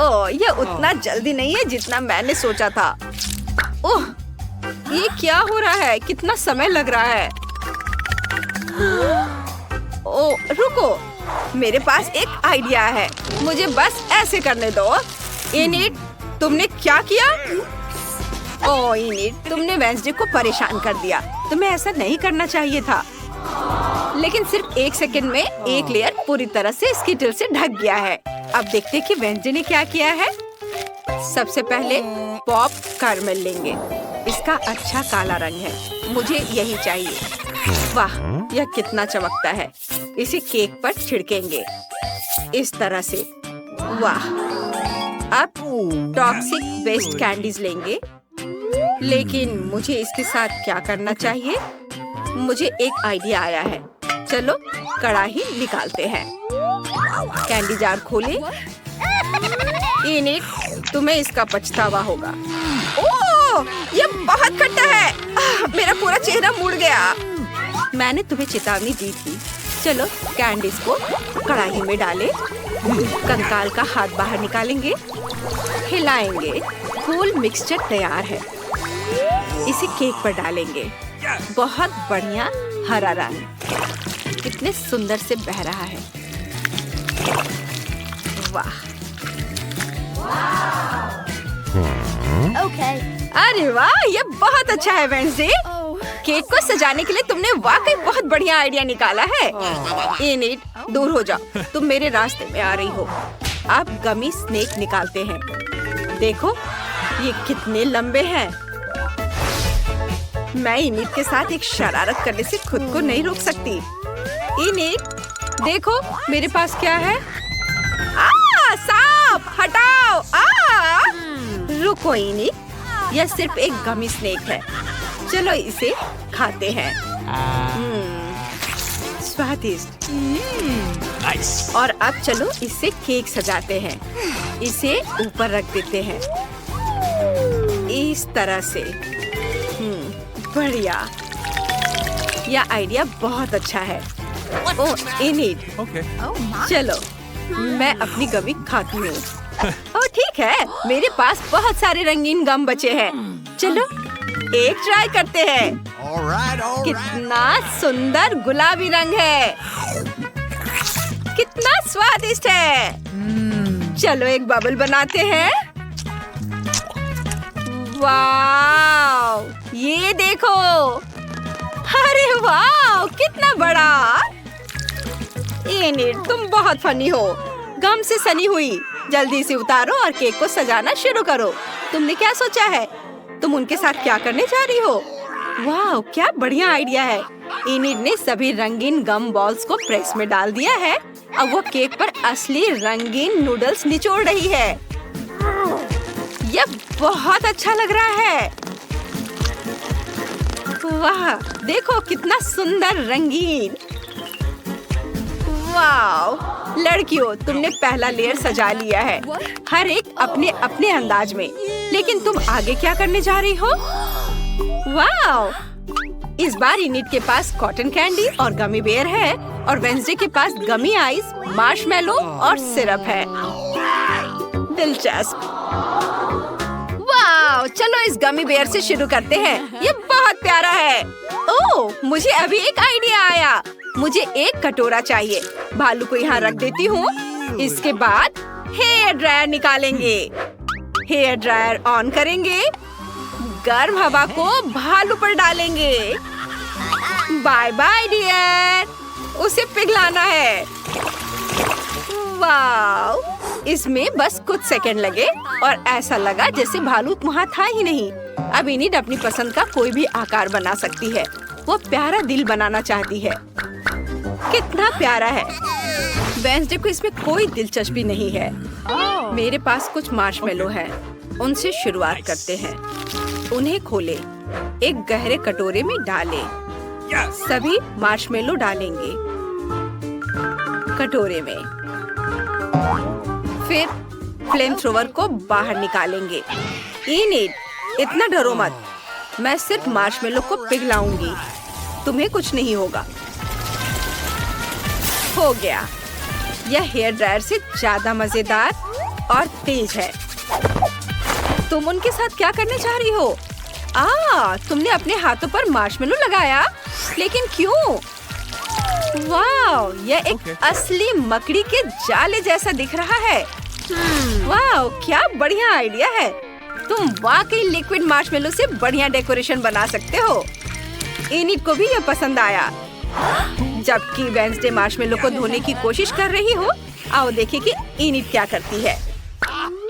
ओह, यह उतना जल्दी नहीं है जितना मैंने सोचा था। ओह, ये क्या हो रहा है? कितना समय लग रहा है। ओह, रुको, मेरे पास एक आइडिया है। मुझे बस ऐसे करने दो। इनिट, तुमने क्या किया? ओह इनिट, तुमने वेंसडे को परेशान कर दिया। तुम्हें ऐसा नहीं करना चाहिए था। लेकिन सिर्फ 1 सेकंड में एक लेयर पूरी तरह से स्किटल से ढक गया है। अब देखते हैं कि वेंसडे ने क्या किया है। सबसे पहले पॉप कैरमेल लेंगे। इसका अच्छा काला रंग है। मुझे यही चाहिए। वाह, यह कितना चमकता है। इसे केक पर छिड़केंगे इस तरह से। वाह, अब टॉक्सिक वेस्ट कैंडीज लेंगे। लेकिन मुझे इसके साथ क्या करना चाहिए? मुझे एक आइडिया आया है। चलो कढ़ाई निकालते हैं। कैंडी जार खोले। इनिट, तुम्हें इसका पछतावा होगा। ओह, ये बहुत खट्टा है। मेरा पूरा चेहरा मुड़ गया। मैंने तुम्हें चेतावनी दी थी। चलो कैंडीज को कढ़ाई में डालें। कंकाल का हाथ बाहर निकालेंगे, हिलाएंगे। फुल मिक्सचर तैयार है। इसे केक पर डालेंगे। बहुत बढ़िया हरा रंग कितने सुंदर से बह रहा है। वाह, अरे वाह, ये बहुत अच्छा है वेंसडे। केक को सजाने के लिए तुमने वाकई बहुत बढ़िया आइडिया निकाला है। इनिट, दूर हो जाओ, तुम मेरे रास्ते में आ रही हो। अब गमी स्नेक निकालते हैं। देखो ये कितने लंबे हैं। मैं इनिट के साथ एक शरारत करने से खुद को नहीं रोक सकती। इनिट, देखो मेरे पास क्या है। सांप, हटाओ। रुको इनिट, यह सिर्फ एक गमी स्नेक है। चलो इसे खाते हैं। स्वादिष्ट। Nice. और अब चलो इससे केक सजाते हैं। इसे ऊपर रख देते हैं इस तरह से। बढ़िया, यह आइडिया बहुत अच्छा है। ओह इनिट, Okay. चलो मैं अपनी गमी खाती हूँ। ओह ठीक है, मेरे पास बहुत सारे रंगीन गम बचे हैं। चलो एक ट्राई करते हैं। All right. कितना सुंदर गुलाबी रंग है। कितना स्वादिष्ट है। चलो एक बबल बनाते हैं। वाव, ये देखो। अरे वाव, कितना बड़ा। इनिट, तुम बहुत फनी हो। गम से सनी हुई। जल्दी से उतारो और केक को सजाना शुरू करो। तुमने क्या सोचा है? तुम उनके साथ क्या करने जा रही हो? वाह, क्या बढ़िया आइडिया है। इनिट ने सभी रंगीन गम बॉल्स को प्रेस में डाल दिया है। अब वो केक पर असली रंगीन नूडल्स निचोड़ रही है। यह बहुत अच्छा लग रहा है। वाह, देखो कितना सुंदर रंगीन। वाह, लड़कियों, तुमने पहला लेयर सजा लिया है, हर एक अपने अपने अंदाज में। लेकिन तुम आगे क्या करने जा रही हो? वाह, इस बार इनिट के पास कॉटन कैंडी और गमी बेयर है और वेंसडे के पास गमी आइस, मार्शमेलो और सिरप है। दिलचस्प। वाह, चलो इस गमी बेयर से शुरू करते हैं। ये बहुत प्यारा है। ओह, मुझे अभी एक आइडिया आया। मुझे एक कटोरा चाहिए। भालू को यहाँ रख देती हूँ। इसके बाद हेयर ड्रायर निकालेंगे। हेयर ड्रायर ऑन करेंगे। गर्म हवा को भालू पर डालेंगे। बाय बाय डियर, उसे पिघलाना है। वाह, इसमें बस कुछ सेकंड लगे और ऐसा लगा जैसे भालू वहाँ था ही नहीं। अब इनिट अपनी पसंद का कोई भी आकार बना सकती है। वो प्यारा दिल बनाना चाहती है। कितना प्यारा है। वेंसडे को इसमें कोई दिलचस्पी नहीं है। मेरे पास कुछ मार्शमेलो है। उनसे शुरुआत करते हैं। उन्हें खोले, एक गहरे कटोरे में डालें। सभी मार्शमेलो डालेंगे कटोरे में। फिर फ्लेम थ्रोवर को बाहर निकालेंगे। इनिट, इतना डरो मत। मैं सिर्फ मार्शमेलो को पिघलाऊंगी। तुम्हें कुछ नहीं होगा। हो गया। यह हेयर ड्रायर से ज्यादा मजेदार और तेज है। तुम उनके साथ क्या करने जा रही हो? तुमने अपने हाथों पर मार्शमेलो लगाया, लेकिन क्यों? वाह, यह एक असली मकड़ी के जाले जैसा दिख रहा है। वाह, क्या बढ़िया आइडिया है। तुम वाकई लिक्विड मार्शमेलो से बढ़िया डेकोरेशन बना सकते हो। इनिट को भी यह पसंद आया। जबकि वेंसडे मार्शमेलो को धोने की कोशिश कर रही हो, आओ देखें कि इनिट क्या करती है।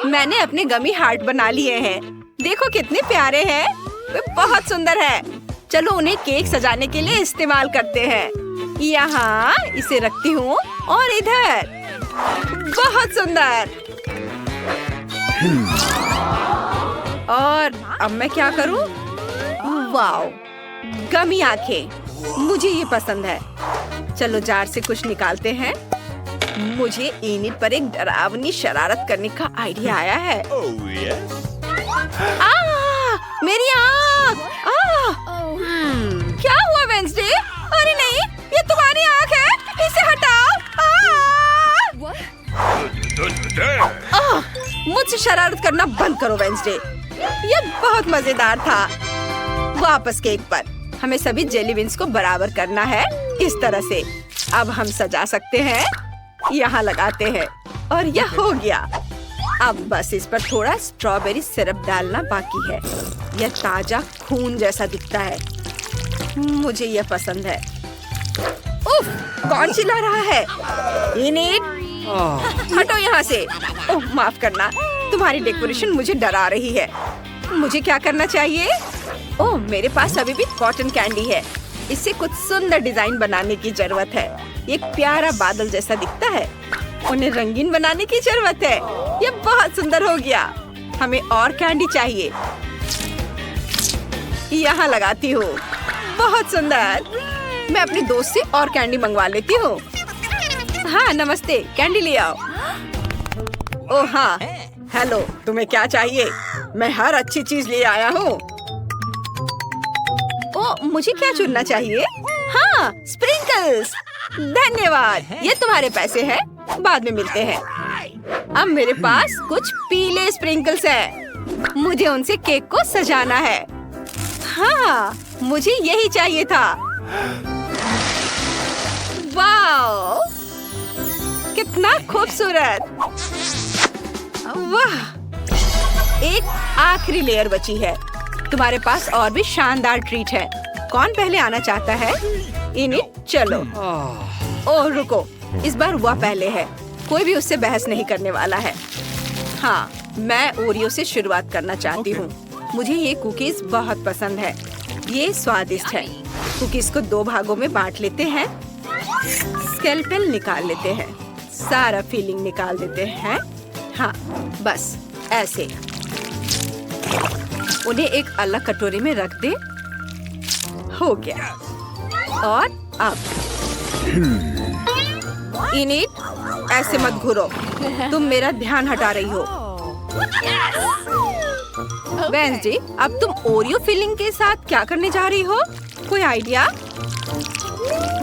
मैंने अपने गमी हार्ट बना लिए हैं। देखो कितने प्यारे हैं। वे बहुत सुंदर है। चलो उन्हें केक सजाने के लिए इस्तेमाल करते हैं। यहाँ इसे रखती हूँ और इधर। बहुत सुंदर। और अब मैं क्या करूँ? वाओ, गमी आंखें, मुझे ये पसंद है। चलो जार से कुछ निकालते हैं। मुझे एनिड पर एक डरावनी शरारत करने का आइडिया आया है। मेरी आँख! क्या हुआ वेंसडे? अरे नहीं, ये तुम्हारी आँख है, इसे हटाओ। मुझसे शरारत करना बंद करो वेंसडे। ये बहुत मजेदार था। वापस केक पर हमें सभी जेली बीन्स को बराबर करना है, इस तरह से। अब हम सजा सकते हैं। यहाँ लगाते हैं और यह हो गया। अब बस इस पर थोड़ा स्ट्रॉबेरी सिरप डालना बाकी है। यह ताजा खून जैसा दिखता है। मुझे यह पसंद है। उफ, कौन चिल्ला रहा है? एनिड, हटो यहाँ से। ओह, माफ करना, तुम्हारी डेकोरेशन मुझे डरा रही है। मुझे क्या करना चाहिए? ओह, मेरे पास अभी भी कॉटन कैंडी है। इससे कुछ सुंदर डिजाइन बनाने की जरूरत है। एक प्यारा बादल जैसा दिखता है। उन्हें रंगीन बनाने की जरूरत है। ये बहुत सुंदर हो गया। हमें और कैंडी चाहिए। यहाँ लगाती हूँ। बहुत सुंदर। मैं अपनी दोस्त से और कैंडी मंगवा लेती हूँ। हाँ नमस्ते, कैंडी ले आओ। ओह हाँ, हेलो, तुम्हें क्या चाहिए? मैं हर अच्छी चीज ले आया हूँ। ओह, मुझे क्या चुनना चाहिए? हाँ, स्प्रिंकल्स। धन्यवाद, ये तुम्हारे पैसे हैं। बाद में मिलते हैं। अब मेरे पास कुछ पीले स्प्रिंकल्स हैं। मुझे उनसे केक को सजाना है। हाँ, मुझे यही चाहिए था। वाह, कितना खूबसूरत। वाह, एक आखिरी लेयर बची है। तुम्हारे पास और भी शानदार ट्रीट है। कौन पहले आना चाहता है? एनिड, चलो। ओह रुको, इस बार वह पहले है। कोई भी उससे बहस नहीं करने वाला है। हाँ, मैं ओरियो से शुरुआत करना चाहती हूँ। मुझे ये कुकीज बहुत पसंद है। ये स्वादिष्ट है। कुकीज को 2 भागों में बांट लेते हैं। स्केलपेल निकाल लेते हैं। सारा फिलिंग निकाल देते हैं। हाँ, बस ऐसे। उन्हें एक अलग कटोरी में रख दे। हो गया। और अब एनिड, ऐसे मत घूरो। तुम मेरा ध्यान हटा रही हो। वेंसडे, अब तुम ओरियो फिलिंग के साथ क्या करने जा रही हो? कोई आइडिया?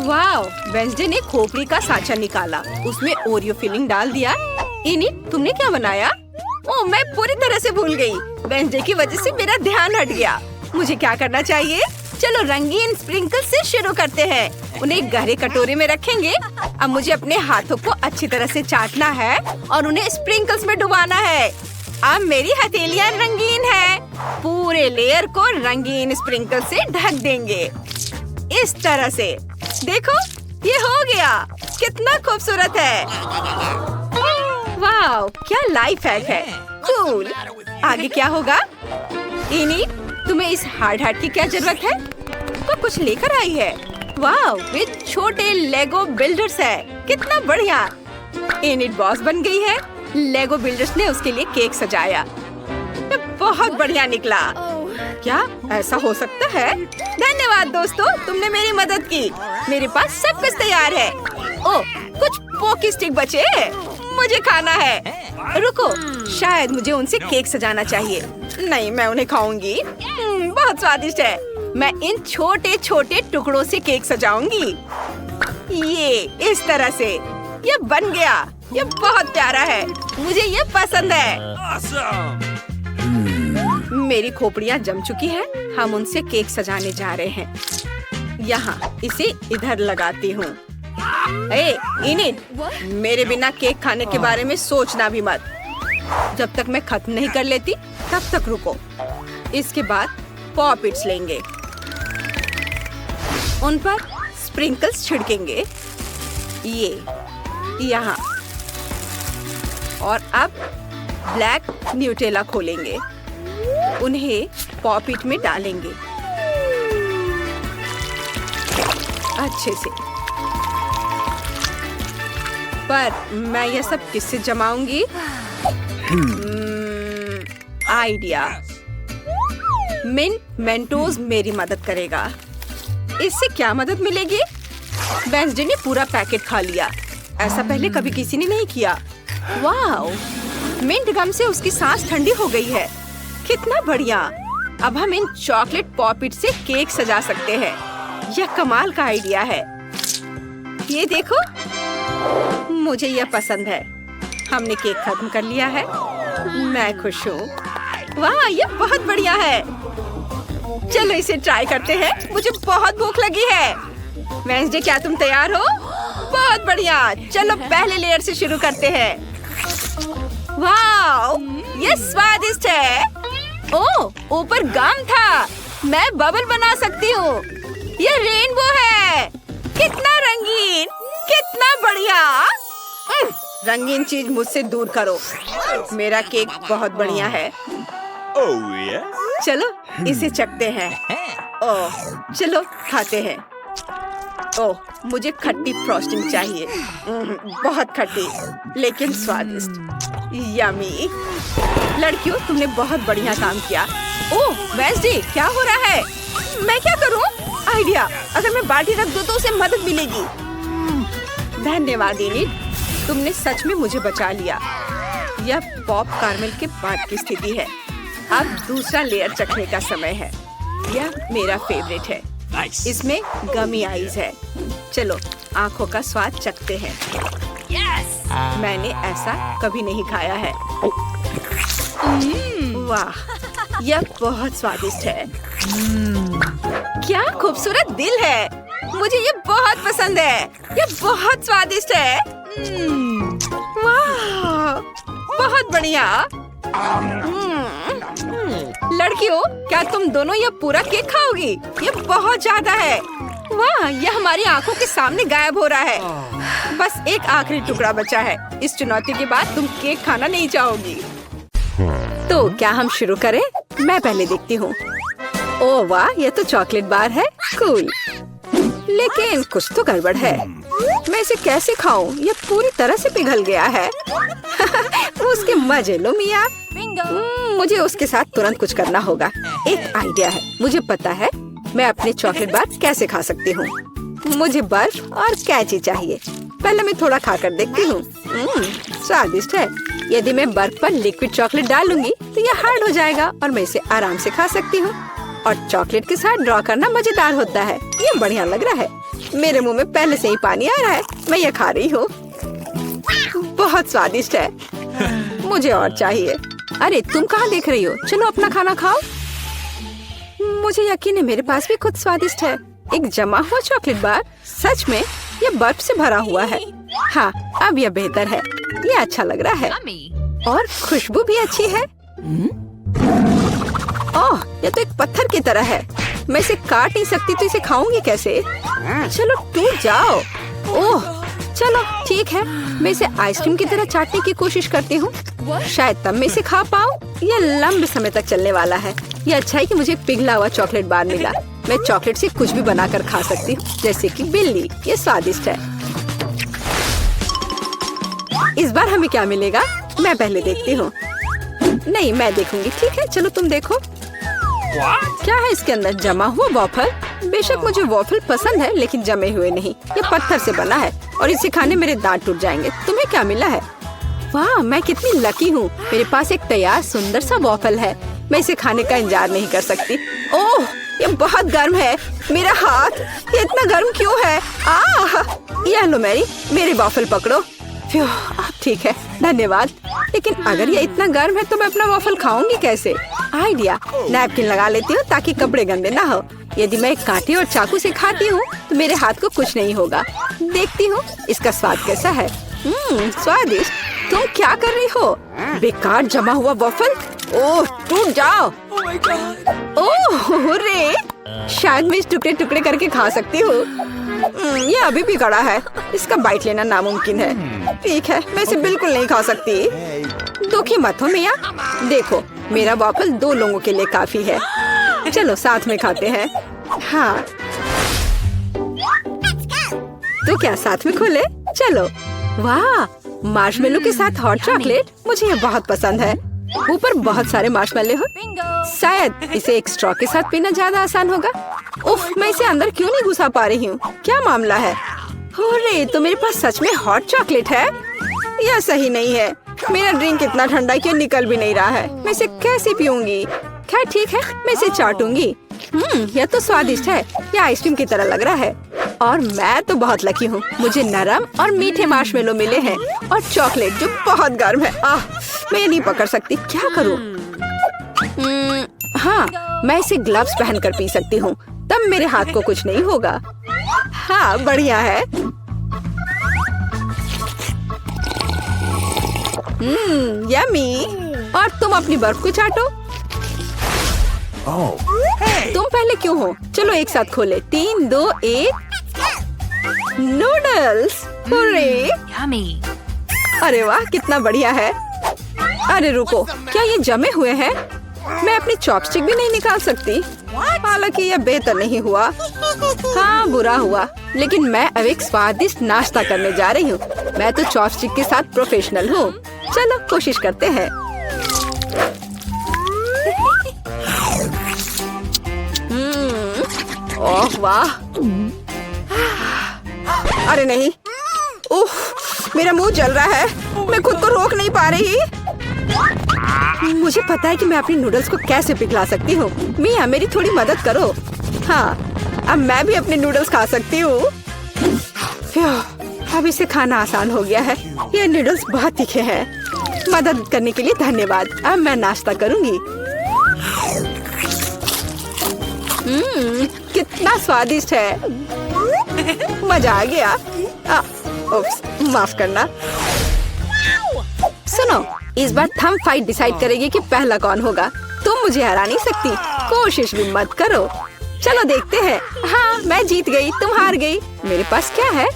वाओ, वेंसडे ने खोपड़ी का साँचा निकाला। उसमें ओरियो फिलिंग डाल दिया। एनिड, तुमने क्या बनाया? ओह, मैं पूरी तरह से भूल गई। वेंसडे की वजह से मेरा ध्यान हट गया। मुझे क्या करना चाहिए? चलो रंगीन स्प्रिंकल से शुरू करते हैं। उन्हें गहरे कटोरे में रखेंगे। अब मुझे अपने हाथों को अच्छी तरह से चाटना है और उन्हें स्प्रिंकल्स में डुबाना है। अब मेरी हथेलियाँ रंगीन है। पूरे लेयर को रंगीन स्प्रिंकल से ढक देंगे, इस तरह से। देखो, ये हो गया। कितना खूबसूरत है। वाह, क्या लाइफ हैक है। कूल। आगे क्या होगा? एनिड, तुम्हें इस हार्ड हैट की क्या जरूरत है? तो कुछ लेकर आई है। वाह, वे छोटे लेगो बिल्डर्स है। कितना बढ़िया। एनिड बॉस बन गई है। लेगो बिल्डर्स ने उसके लिए केक सजाया। बहुत बढ़िया निकला। क्या ऐसा हो सकता है? धन्यवाद दोस्तों, तुमने मेरी मदद की। मेरे पास सब कुछ तैयार है। ओह, कुछ पोकी स्टिक बचे हैं। मुझे खाना है। रुको, शायद मुझे उनसे केक सजाना चाहिए। नहीं, मैं उन्हें खाऊंगी। बहुत स्वादिष्ट है। मैं इन छोटे छोटे टुकड़ों से केक सजाऊंगी। ये इस तरह से। ये बन गया। ये बहुत प्यारा है। मुझे ये पसंद है। मेरी खोपड़ियाँ जम चुकी हैं। हम उनसे केक सजाने जा रहे हैं। यहाँ इसे इधर लगाती हूँ। एनिड, मेरे बिना केक खाने के बारे में सोचना भी मत। जब तक मैं खत्म नहीं कर लेती तब तक रुको। इसके बाद पॉपिट्स लेंगे, उन पर स्प्रिंकल्स छिड़केंगे। ये यहाँ। और अब ब्लैक न्यूटेला खोलेंगे। उन्हें पॉपिट में डालेंगे। अच्छे से। पर मैं यह सब किससे जमाऊंगी? आइडिया। मिंट मेंटोस मेरी मदद करेगा। इससे क्या मदद मिलेगी? वेंसडे ने पूरा पैकेट खा लिया। ऐसा पहले कभी किसी ने नहीं किया। वाओ! मिंट गम से उसकी सांस ठंडी हो गई है। कितना बढ़िया! अब हम इन चॉकलेट पॉपिट से केक सजा सकते हैं। यह कमाल का आइडिया है। ये देखो, मुझे यह पसंद है। हमने केक खत्म कर लिया है। मैं खुश हूँ। वाह, यह बहुत बढ़िया है। चलो इसे ट्राई करते हैं। मुझे बहुत भूख लगी है। वेंसडे, क्या तुम तैयार हो? बहुत बढ़िया। चलो पहले लेयर से शुरू करते हैं। वाह, ये स्वादिष्ट है। ओह, ऊपर गम था। मैं बबल बना सकती हूँ। ये रेनबो है। कितना रंगीन, कितना बढ़िया। रंगीन चीज मुझसे दूर करो। मेरा केक बहुत बढ़िया है। Oh yeah. चलो इसे चखते हैं। ओह, चलो खाते हैं। ओह, मुझे खट्टी फ्रॉस्टिंग चाहिए। बहुत खट्टी लेकिन स्वादिष्ट। यमी। लड़कियों, तुमने बहुत बढ़िया काम किया। ओह वेंसडे, क्या हो रहा है? मैं क्या करूं? आइडिया। अगर मैं बाल्टी रख दूं तो उसे मदद मिलेगी। धन्यवाद एनिड, तुमने सच में मुझे बचा लिया। यह पॉप कार्मेल के बाद की स्थिति है। अब दूसरा लेयर चखने का समय है। यह मेरा फेवरेट है। Nice. इसमें गमी आइज है। चलो आंखों का स्वाद चखते हैं। मैंने ऐसा कभी नहीं खाया है। वाह, यह बहुत स्वादिष्ट है। क्या खूबसूरत दिल है। मुझे ये बहुत पसंद है। यह बहुत स्वादिष्ट है। वाह, बहुत बढ़िया। लड़कियों, क्या तुम दोनों यह पूरा केक खाओगी? यह बहुत ज्यादा है। वाह, यह हमारी आंखों के सामने गायब हो रहा है। बस एक आखिरी टुकड़ा बचा है। इस चुनौती के बाद तुम केक खाना नहीं चाहोगी। तो क्या हम शुरू करें? मैं पहले देखती हूँ। ओह वाह, यह तो चॉकलेट बार है। कूल। लेकिन कुछ तो गड़बड़ है। मैं इसे कैसे खाऊं? यह पूरी तरह से पिघल गया है। उसके मजे लो मिया। मुझे उसके साथ तुरंत कुछ करना होगा। एक आइडिया है। मुझे पता है मैं अपने चॉकलेट बार कैसे खा सकती हूँ। मुझे बर्फ और कैची चाहिए। पहले मैं थोड़ा खाकर देखती हूँ। स्वादिष्ट है। यदि मैं बर्फ पर लिक्विड चॉकलेट डालूंगी तो यह हार्ड हो जाएगा और मैं इसे आराम से खा सकती हूँ। और चॉकलेट के साथ ड्रॉ करना मजेदार होता है। ये बढ़िया लग रहा है। मेरे मुंह में पहले से ही पानी आ रहा है। मैं ये खा रही हूँ। बहुत स्वादिष्ट है। मुझे और चाहिए। अरे तुम कहाँ देख रही हो? चलो अपना खाना खाओ। मुझे यकीन है मेरे पास भी खुद स्वादिष्ट है। एक जमा हुआ चॉकलेट बार। सच में यह बर्फ से भरा हुआ है। हाँ, अब यह बेहतर है। यह अच्छा लग रहा है और खुशबू भी अच्छी है। ओह, यह तो एक पत्थर की तरह है। मैं इसे काट नहीं सकती तो इसे खाऊंगी कैसे? चलो टूट जाओ। ओह, चलो ठीक है। मैं इसे आइसक्रीम की तरह चाटने की कोशिश करती हूँ। शायद तब मैं इसे खा पाऊँ। यह लंबे समय तक चलने वाला है। यह अच्छा है कि मुझे पिघला हुआ चॉकलेट बार मिला। मैं चॉकलेट से कुछ भी बनाकर खा सकती हूँ, जैसे कि बिल्ली। ये स्वादिष्ट है। इस बार हमें क्या मिलेगा? मैं पहले देखती हूँ। नहीं, मैं देखूंगी। ठीक है, चलो तुम देखो। क्या है इसके अंदर? जमा हुआ वॉफल। बेशक मुझे वॉफल पसंद है, लेकिन जमे हुए नहीं। ये पत्थर से बना है और इसे खाने मेरे दांत टूट जाएंगे। तुम्हें क्या मिला है? वाह, मैं कितनी लकी हूँ। मेरे पास एक तैयार सुंदर सा वॉफल है। मैं इसे खाने का इंतजार नहीं कर सकती। ओह, ये बहुत गर्म है। मेरा हाथ, ये इतना गर्म क्यों है? ये लो मेरी वॉफल पकड़ो। अब ठीक है, धन्यवाद। लेकिन अगर ये इतना गर्म है तो मैं अपना वॉफल खाऊंगी कैसे? आइडिया। नैपकिन लगा लेती हूँ ताकि कपड़े गंदे ना हो। यदि मैं कांटे और चाकू से खाती हूँ तो मेरे हाथ को कुछ नहीं होगा। देखती हूँ इसका स्वाद कैसा है। स्वादिष्ट। तुम क्या कर रही हो? बेकार जमा हुआ वॉफल। ओह, टूट जाओ। ओह रे, शायद मैं इस टुकड़े टुकड़े करके खा सकती हूँ। ये अभी भी कड़ा है। इसका बाइट लेना नामुमकिन है। ठीक है, मैं इसे बिल्कुल नहीं खा सकती। दुखी मत हो मिया। देखो, मेरा वॉफल 2 लोगों के लिए काफी है। चलो साथ में खाते हैं। हाँ, तो क्या साथ में खोले? चलो। वाह, मार्शमेलो के साथ हॉट चॉकलेट, मुझे ये बहुत पसंद है। ऊपर बहुत सारे मार्शमेलो हो। शायद इसे एक स्ट्रॉ के साथ पीना ज्यादा आसान होगा। उफ, मैं इसे अंदर क्यों नहीं घुसा पा रही हूँ? क्या मामला है? अरे, तो मेरे पास सच में हॉट चॉकलेट है? यह सही नहीं है। मेरा ड्रिंक इतना ठंडा क्यों निकल भी नहीं रहा है? मैं इसे कैसे पीऊंगी? खैर ठीक है, मैं इसे चाटूंगी। यह तो स्वादिष्ट है। यह आइसक्रीम की तरह लग रहा है। और मैं तो बहुत लकी हूँ। मुझे नरम और मीठे मार्शमेलो मिले हैं और चॉकलेट जो बहुत गर्म है। मैं ये नहीं पकड़ सकती, क्या करूँ? हाँ, मैं इसे ग्लव्स पहनकर पी सकती हूँ, तब मेरे हाथ को कुछ नहीं होगा। हाँ, बढ़िया है। यम्मी। और तुम अपनी बर्फ को चाटो। तुम पहले क्यों हो? चलो एक साथ खोले। 3, 2, 1। नूडल्स। अरे वाह, कितना बढ़िया है। अरे रुको, क्या ये जमे हुए हैं? मैं अपनी चॉपस्टिक भी नहीं निकाल सकती। हालांकि यह बेहतर नहीं हुआ। हाँ, बुरा हुआ। लेकिन मैं अब एक स्वादिष्ट नाश्ता करने जा रही हूँ। मैं तो चॉपस्टिक के साथ प्रोफेशनल हूँ। चलो कोशिश करते हैं। ओह वाह। अरे नहीं, उफ, मेरा मुंह जल रहा है। मैं खुद को रोक नहीं पा रही। मुझे पता है कि मैं अपनी नूडल्स को कैसे पिघला सकती हूँ। मिया, मेरी थोड़ी मदद करो। हाँ, अब मैं भी अपने नूडल्स खा सकती हूँ। अब इसे खाना आसान हो गया है। ये नूडल्स बहुत तीखे हैं। मदद करने के लिए धन्यवाद। अब मैं नाश्ता करूँगी। कितना स्वादिष्ट है। मजा आ गया। माफ करना। सुनो, इस बार थंब फाइट डिसाइड करेगी कि पहला कौन होगा। तुम मुझे हरा नहीं सकती, कोशिश भी मत करो। चलो देखते हैं। हाँ, मैं जीत गई, तुम हार गई। मेरे पास क्या है?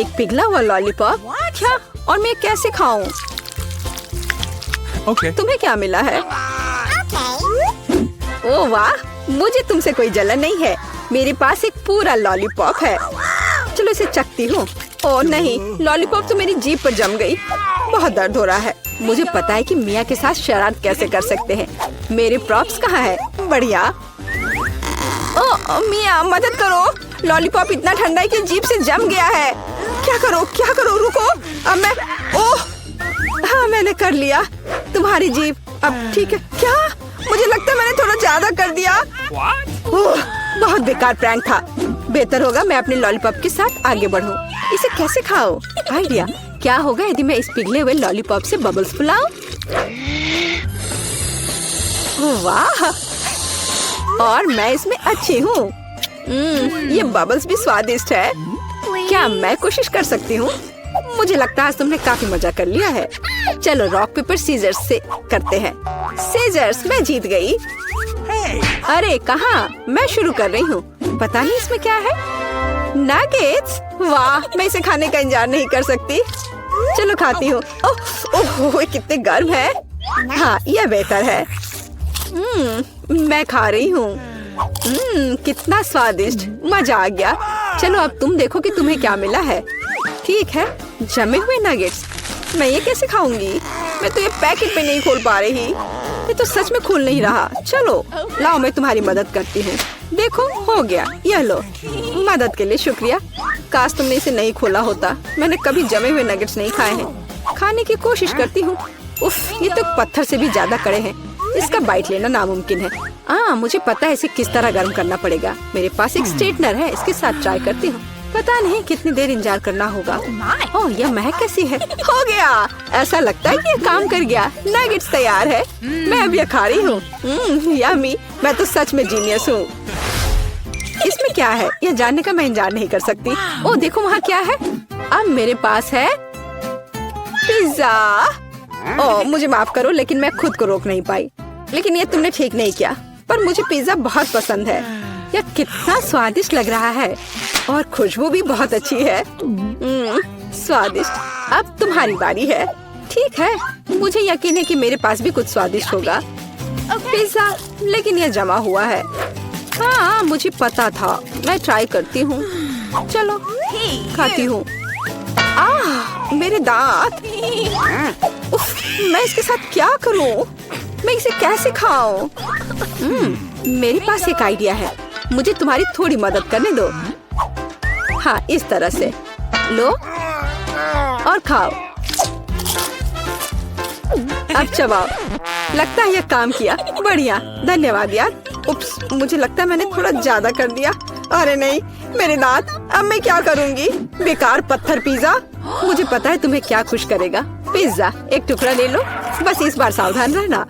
एक पिघला हुआ लॉलीपॉप। क्या? और मैं कैसे खाऊं? तुम्हें क्या मिला है? ओह वाह, मुझे तुमसे कोई जलन नहीं है। मेरे पास एक पूरा लॉलीपॉप है। चलो इसे चखती हूँ। ओह नहीं, लॉलीपॉप तो मेरी जीभ पर जम गई। बहुत दर्द हो रहा है। मुझे पता है कि मिया के साथ शरारत कैसे कर सकते हैं। मेरे प्रॉप्स कहाँ है? बढ़िया। ओह मिया, मदद करो। लॉलीपॉप इतना ठंडा है कि जीभ से जम गया है। क्या करो, क्या करो? रुको, अब मैं। ओह हाँ, मैंने कर लिया। तुम्हारी जीभ अब ठीक है। क्या? मुझे लगता है मैंने थोड़ा ज्यादा कर दिया। बहुत बेकार प्रैंक था। बेहतर होगा मैं अपने लॉलीपॉप के साथ आगे बढ़ूं। इसे कैसे खाओ? आइडिया। क्या होगा यदि मैं इस पिघले हुए लॉलीपॉप से बबल्स फुलाऊं? वाह, और मैं इसमें अच्छी हूँ। ये बबल्स भी स्वादिष्ट है। क्या मैं कोशिश कर सकती हूँ? मुझे लगता है आज तुमने काफी मजा कर लिया है। चलो रॉक पेपर सीजर्स से करते हैं। सीजर्स, मैं जीत गई। अरे कहाँ? मैं शुरू कर रही हूँ। पता नहीं इसमें क्या है। नगेट्स। वाह, मैं इसे खाने का इंतजार नहीं कर सकती। चलो खाती हूँ। ओह, कितने गर्म है। हाँ, यह बेहतर है। मैं खा रही हूँ। कितना स्वादिष्ट, मजा आ गया। चलो अब तुम देखो कि तुम्हें क्या मिला है। ठीक है, जमे हुए नगेट्स। मैं ये कैसे खाऊंगी? मैं तो ये पैकेट पे नहीं खोल पा रही। ये तो सच में खुल नहीं रहा। चलो लाओ, मैं तुम्हारी मदद करती हूँ। देखो, हो गया। यह लो। मदद के लिए शुक्रिया। काश तुमने इसे नहीं खोला होता। मैंने कभी जमे हुए नगेट्स नहीं खाए हैं। खाने की कोशिश करती हूँ। उफ, ये तो पत्थर से भी ज्यादा कड़े हैं। इसका बाइट लेना नामुमकिन है। मुझे पता है इसे किस तरह गर्म करना पड़ेगा। मेरे पास एक स्ट्रेटनर है, इसके साथ ट्राई करती हूँ। पता नहीं कितनी देर इंतजार करना होगा। ओह, यह महक कैसी है। हो गया। ऐसा लगता है कि ये काम कर गया। नगेट्स तैयार है। मैं अब यह खा रही हूँ। यम्मी, मैं तो सच में जीनियस हूँ। इसमें क्या है यह जानने का मैं इंतजार नहीं कर सकती। ओह देखो, वहाँ क्या है। अब मेरे पास है पिज्जा। ओह मुझे माफ करो, लेकिन मैं खुद को रोक नहीं पाई। लेकिन ये तुमने ठीक नहीं किया। पर मुझे पिज्जा बहुत पसंद है। यह कितना स्वादिष्ट लग रहा है और खुशबू भी बहुत अच्छी है। स्वादिष्ट। अब तुम्हारी बारी है। ठीक है, मुझे यकीन है कि मेरे पास भी कुछ स्वादिष्ट होगा। पिज्जा, लेकिन यह जमा हुआ है। हाँ, मुझे पता था। मैं ट्राई करती हूँ। चलो खाती हूँ। मेरे दांत। उफ, मैं इसके साथ क्या करूँ? मैं इसे कैसे खाऊं? मेरे पास एक आइडिया है। मुझे तुम्हारी थोड़ी मदद करने दो। हाँ, इस तरह से लो और खाओ। अब चबाओ। लगता है यह काम किया। बढ़िया, धन्यवाद यार। उप्स, मुझे लगता है मैंने थोड़ा ज्यादा कर दिया। अरे नहीं, मेरे दांत। अब मैं क्या करूंगी? बेकार पत्थर पिज्जा। मुझे पता है तुम्हें क्या खुश करेगा। पिज्जा, एक टुकड़ा ले लो। बस इस बार सावधान रहना।